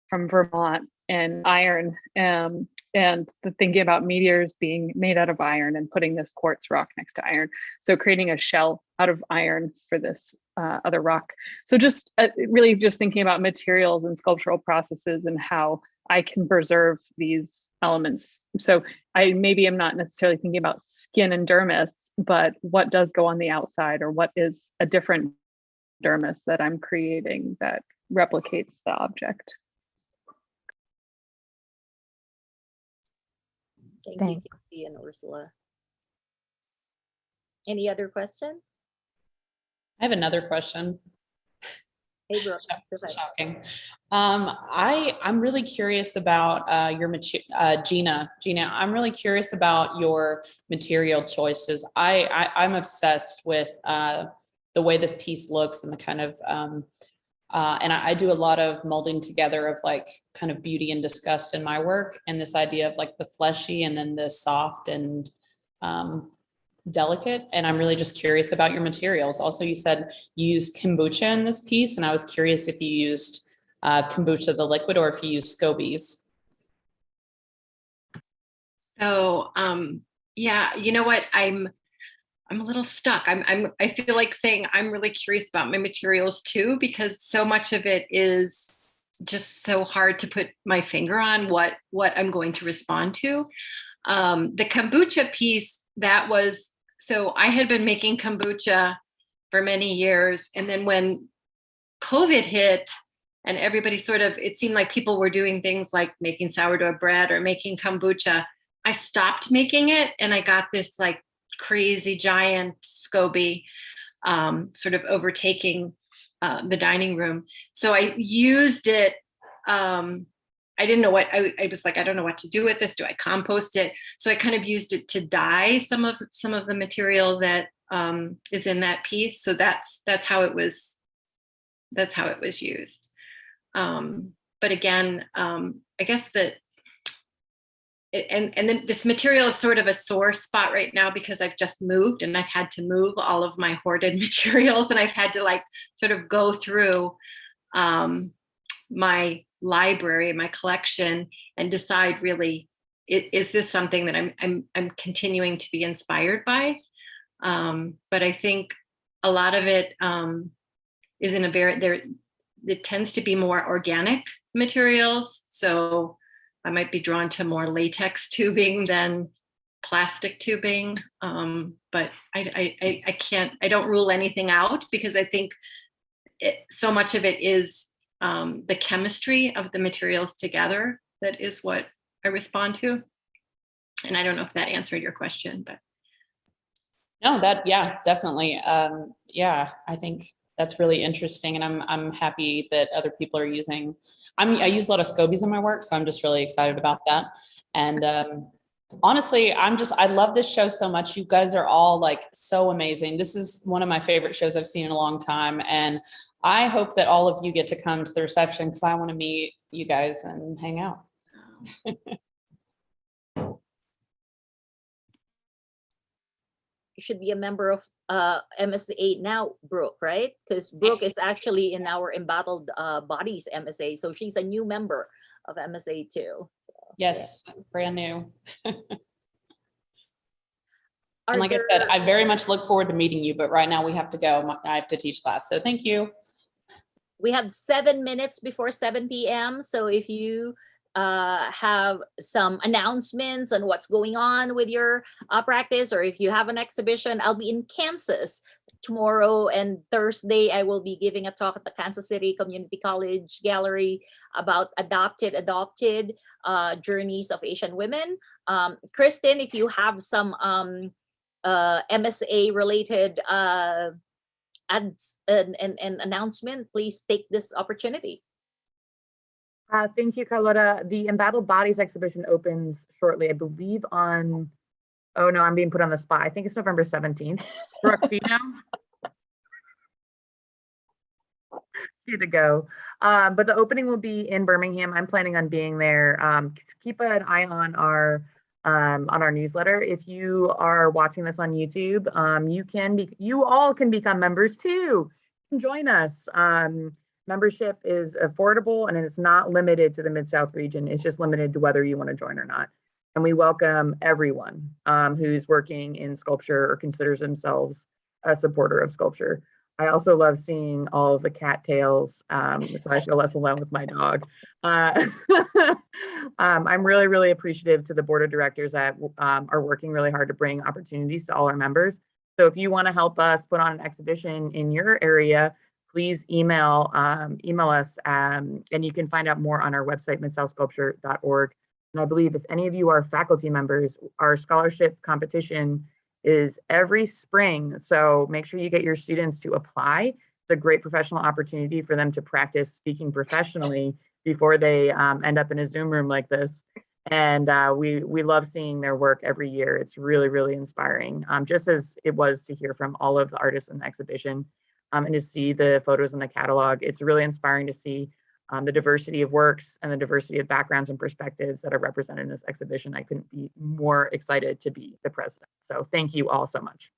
from Vermont and iron, and thinking about meteors being made out of iron and putting this quartz rock next to iron. So creating a shell out of iron for this other rock. So just really just thinking about materials and sculptural processes and how I can preserve these elements. So I maybe am not necessarily thinking about skin and dermis, but what does go on the outside, or what is a different dermis that I'm creating that replicates the object.
Thank
Thanks.
you, Casey and Ursula. Any other question?
I have another question.
Hey, Brooke. Go ahead.
Shocking. I'm really curious about your Gina. I'm really curious about your material choices. I'm obsessed with the way this piece looks and the kind of and I do a lot of molding together of like kind of beauty and disgust in my work, and this idea of like the fleshy and then the soft and delicate. And I'm really just curious about your materials. Also, you said you used kombucha in this piece, and I was curious if you used kombucha, the liquid, or if you used scobies.
So yeah, you know what? I'm a little stuck. I feel like saying I'm really curious about my materials too, because so much of it is just so hard to put my finger on what I'm going to respond to. The kombucha piece, that was, so I had been making kombucha for many years. And then when COVID hit and everybody sort of, it seemed like people were doing things like making sourdough bread or making kombucha, I stopped making it. And I got this like crazy giant SCOBY sort of overtaking the dining room. So I used it. I didn't know what, I was like, I don't know what to do with this. Do I compost it? So I kind of used it to dye some of the material that is in that piece. So that's how it was used. But again, I guess that, and then this material is sort of a sore spot right now because I've just moved and I've had to move all of my hoarded materials, and I've had to like sort of go through my library, my collection, and decide really, is this something that I'm continuing to be inspired by? But I think a lot of it is in a it tends to be more organic materials. So I might be drawn to more latex tubing than plastic tubing. But I don't rule anything out, because I think so much of it is the chemistry of the materials together that is what I respond to. And I don't know if that answered your question, but.
No, yeah, definitely. Yeah, I think that's really interesting. And I'm happy that other people are using, I use a lot of scobies in my work, so I'm just really excited about that. And honestly, I love this show so much. You guys are all like so amazing. This is one of my favorite shows I've seen in a long time. And I hope that all of you get to come to the reception, because I want to meet you guys and hang out.
You should be a member of MSA now, Brooke, right? Because Brooke is actually in our Embattled Bodies MSA, so she's a new member of MSA too.
Yes, yeah. Brand new. And like I said, I very much look forward to meeting you, but right now we have to go. I have to teach class, so thank you.
We have 7 minutes before 7 p.m. So if you have some announcements on what's going on with your practice, or if you have an exhibition, I'll be in Kansas tomorrow, and Thursday I will be giving a talk at the Kansas City Community College Gallery about adopted journeys of Asian women. Kristen, if you have some MSA related ads and announcement, please take this opportunity.
Thank you, Carlotta. The Embattled Bodies exhibition opens shortly, I believe on, oh no, I'm being put on the spot. I think it's November 17th. Brooke, do you know? You to go. But the opening will be in Birmingham. I'm planning on being there. Keep an eye on our newsletter. If you are watching this on YouTube, you all can become members too. You can join us. Membership is affordable, and it's not limited to the Mid-South region. It's just limited to whether you want to join or not. And we welcome everyone who's working in sculpture or considers themselves a supporter of sculpture. I also love seeing all of the cattails, so I feel less alone with my dog. I'm really, really appreciative to the board of directors that are working really hard to bring opportunities to all our members. So if you want to help us put on an exhibition in your area, please email us, and you can find out more on our website, midsouthsculpture.org. And I believe if any of you are faculty members, our scholarship competition is every spring. So make sure you get your students to apply. It's a great professional opportunity for them to practice speaking professionally before they end up in a Zoom room like this. And we love seeing their work every year. It's really, really inspiring, just as it was to hear from all of the artists in the exhibition and to see the photos in the catalog. It's really inspiring to see the diversity of works and the diversity of backgrounds and perspectives that are represented in this exhibition. I couldn't be more excited to be the president. So thank you all so much.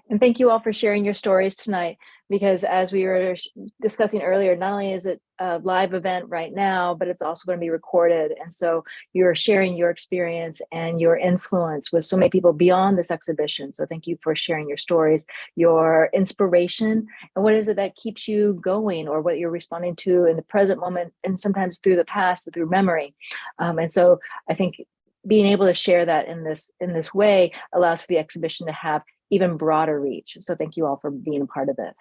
And thank you all for sharing your stories tonight, because as we were discussing earlier, not only is it a live event right now, but it's also going to be recorded. And so you're sharing your experience and your influence with so many people beyond this exhibition. So thank you for sharing your stories, your inspiration, and what is it that keeps you going, or what you're responding to in the present moment, and sometimes through the past, through memory. And so I think being able to share that in this way allows for the exhibition to have even broader reach. So thank you all for being a part of this.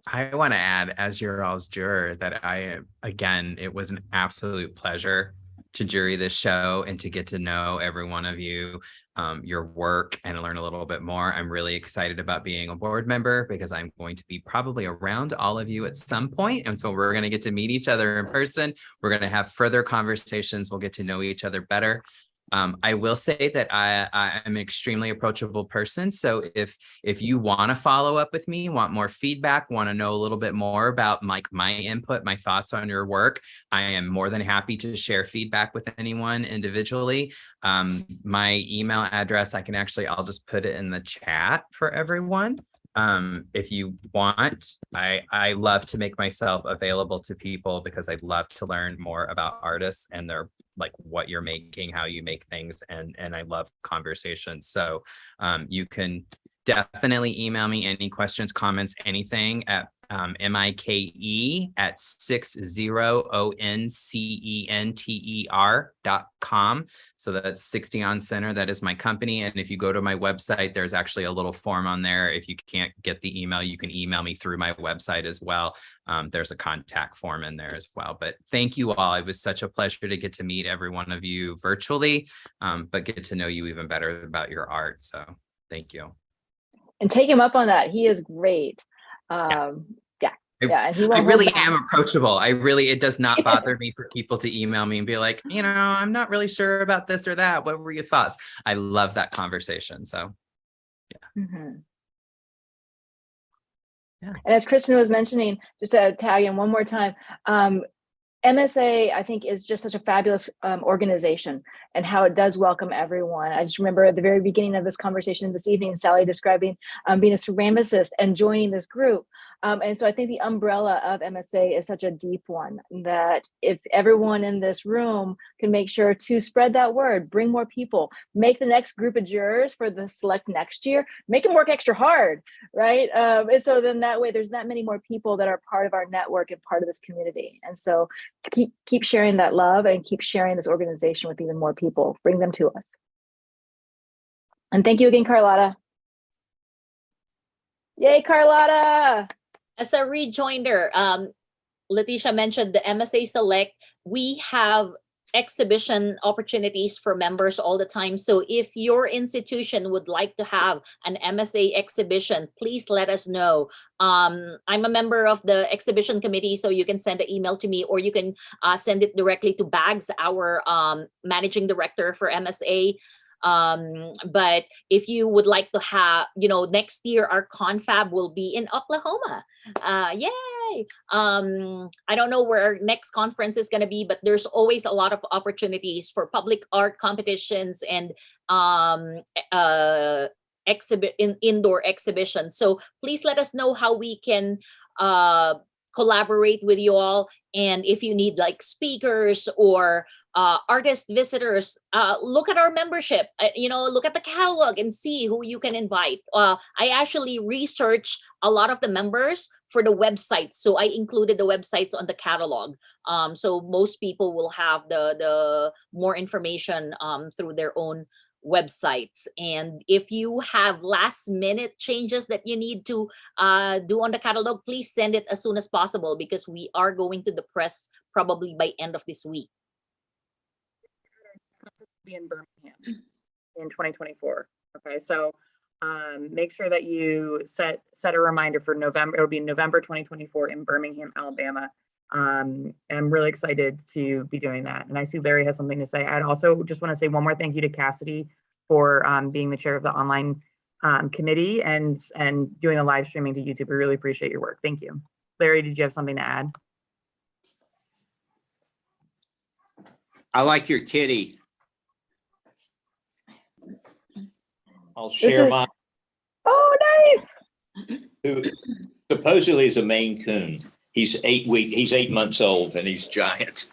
I want to add, as your all's juror, that again, it was an absolute pleasure to jury this show and to get to know every one of you, your work, and learn a little bit more. I'm really excited about being a board member because I'm going to be probably around all of you at some point. And so we're going to get to meet each other in person. We're going to have further conversations. We'll get to know each other better. I will say that I am an extremely approachable person. So if you want to follow up with me, want more feedback, want to know a little bit more about my input, my thoughts on your work, I am more than happy to share feedback with anyone individually. My email address, I'll just put it in the chat for everyone. If you want, I love to make myself available to people because I'd love to learn more about artists and their, like, what you're making, how you make things, and I love conversations. So you can definitely email me any questions, comments, anything at mike@60oncenter.com. So that's 60 on Center. That is my company. And if you go to my website, there's actually a little form on there. If you can't get the email, you can email me through my website as well. There's a contact form in there as well. But thank you all. It was such a pleasure to get to meet every one of you virtually, but get to know you even better about your art. So thank you.
And take him up on that. He is great. And he won't
I really
hold back.
am approachable. It does not bother me for people to email me and be like, I'm not really sure about this or that. What were your thoughts? I love that conversation. So, yeah.
Mm-hmm. Yeah. And as Kristen was mentioning, just to tag in one more time, MSA, I think, is just such a fabulous organization, and how it does welcome everyone. I just remember at the very beginning of this conversation this evening, Sally describing being a ceramicist and joining this group. And so I think the umbrella of MSA is such a deep one, that if everyone in this room can make sure to spread that word, bring more people, make the next group of jurors for the select next year, make them work extra hard, right? And so then that way there's that many more people that are part of our network and part of this community. And so keep sharing that love and keep sharing this organization with even more people. Bring them to us. And thank you again, Carlotta. Yay, Carlotta!
As a rejoinder, Leticia mentioned the MSA Select. We have exhibition opportunities for members all the time. So if your institution would like to have an MSA exhibition, please let us know. I'm a member of the exhibition committee, so you can send an email to me, or you can send it directly to Bags, our managing director for MSA. But if you would like to have, next year our confab will be in Oklahoma. Yay! I don't know where our next conference is going to be, but there's always a lot of opportunities for public art competitions and indoor exhibitions. So please let us know how we can collaborate with you all. And if you need like speakers or artist visitors, look at our membership, look at the catalog and see who you can invite. I actually researched a lot of the members for the websites. So I included the websites on the catalog. So most people will have the more information through their own websites. And if you have last minute changes that you need to do on the catalog, please send it as soon as possible, because we are going to the press probably by end of this week.
Be in Birmingham in 2024. Okay, so make sure that you set a reminder for November. It'll be November 2024 in Birmingham, Alabama. I'm really excited to be doing that. And I see Larry has something to say. I'd also just want to say one more thank you to Cassidy for being the chair of the online committee and doing the live streaming to YouTube. We really appreciate your work. Thank you. Larry, did you have something to add?
I like your kitty. I'll share my.
Oh, nice.
Who supposedly is a Maine Coon. He's 8 months old and he's giant.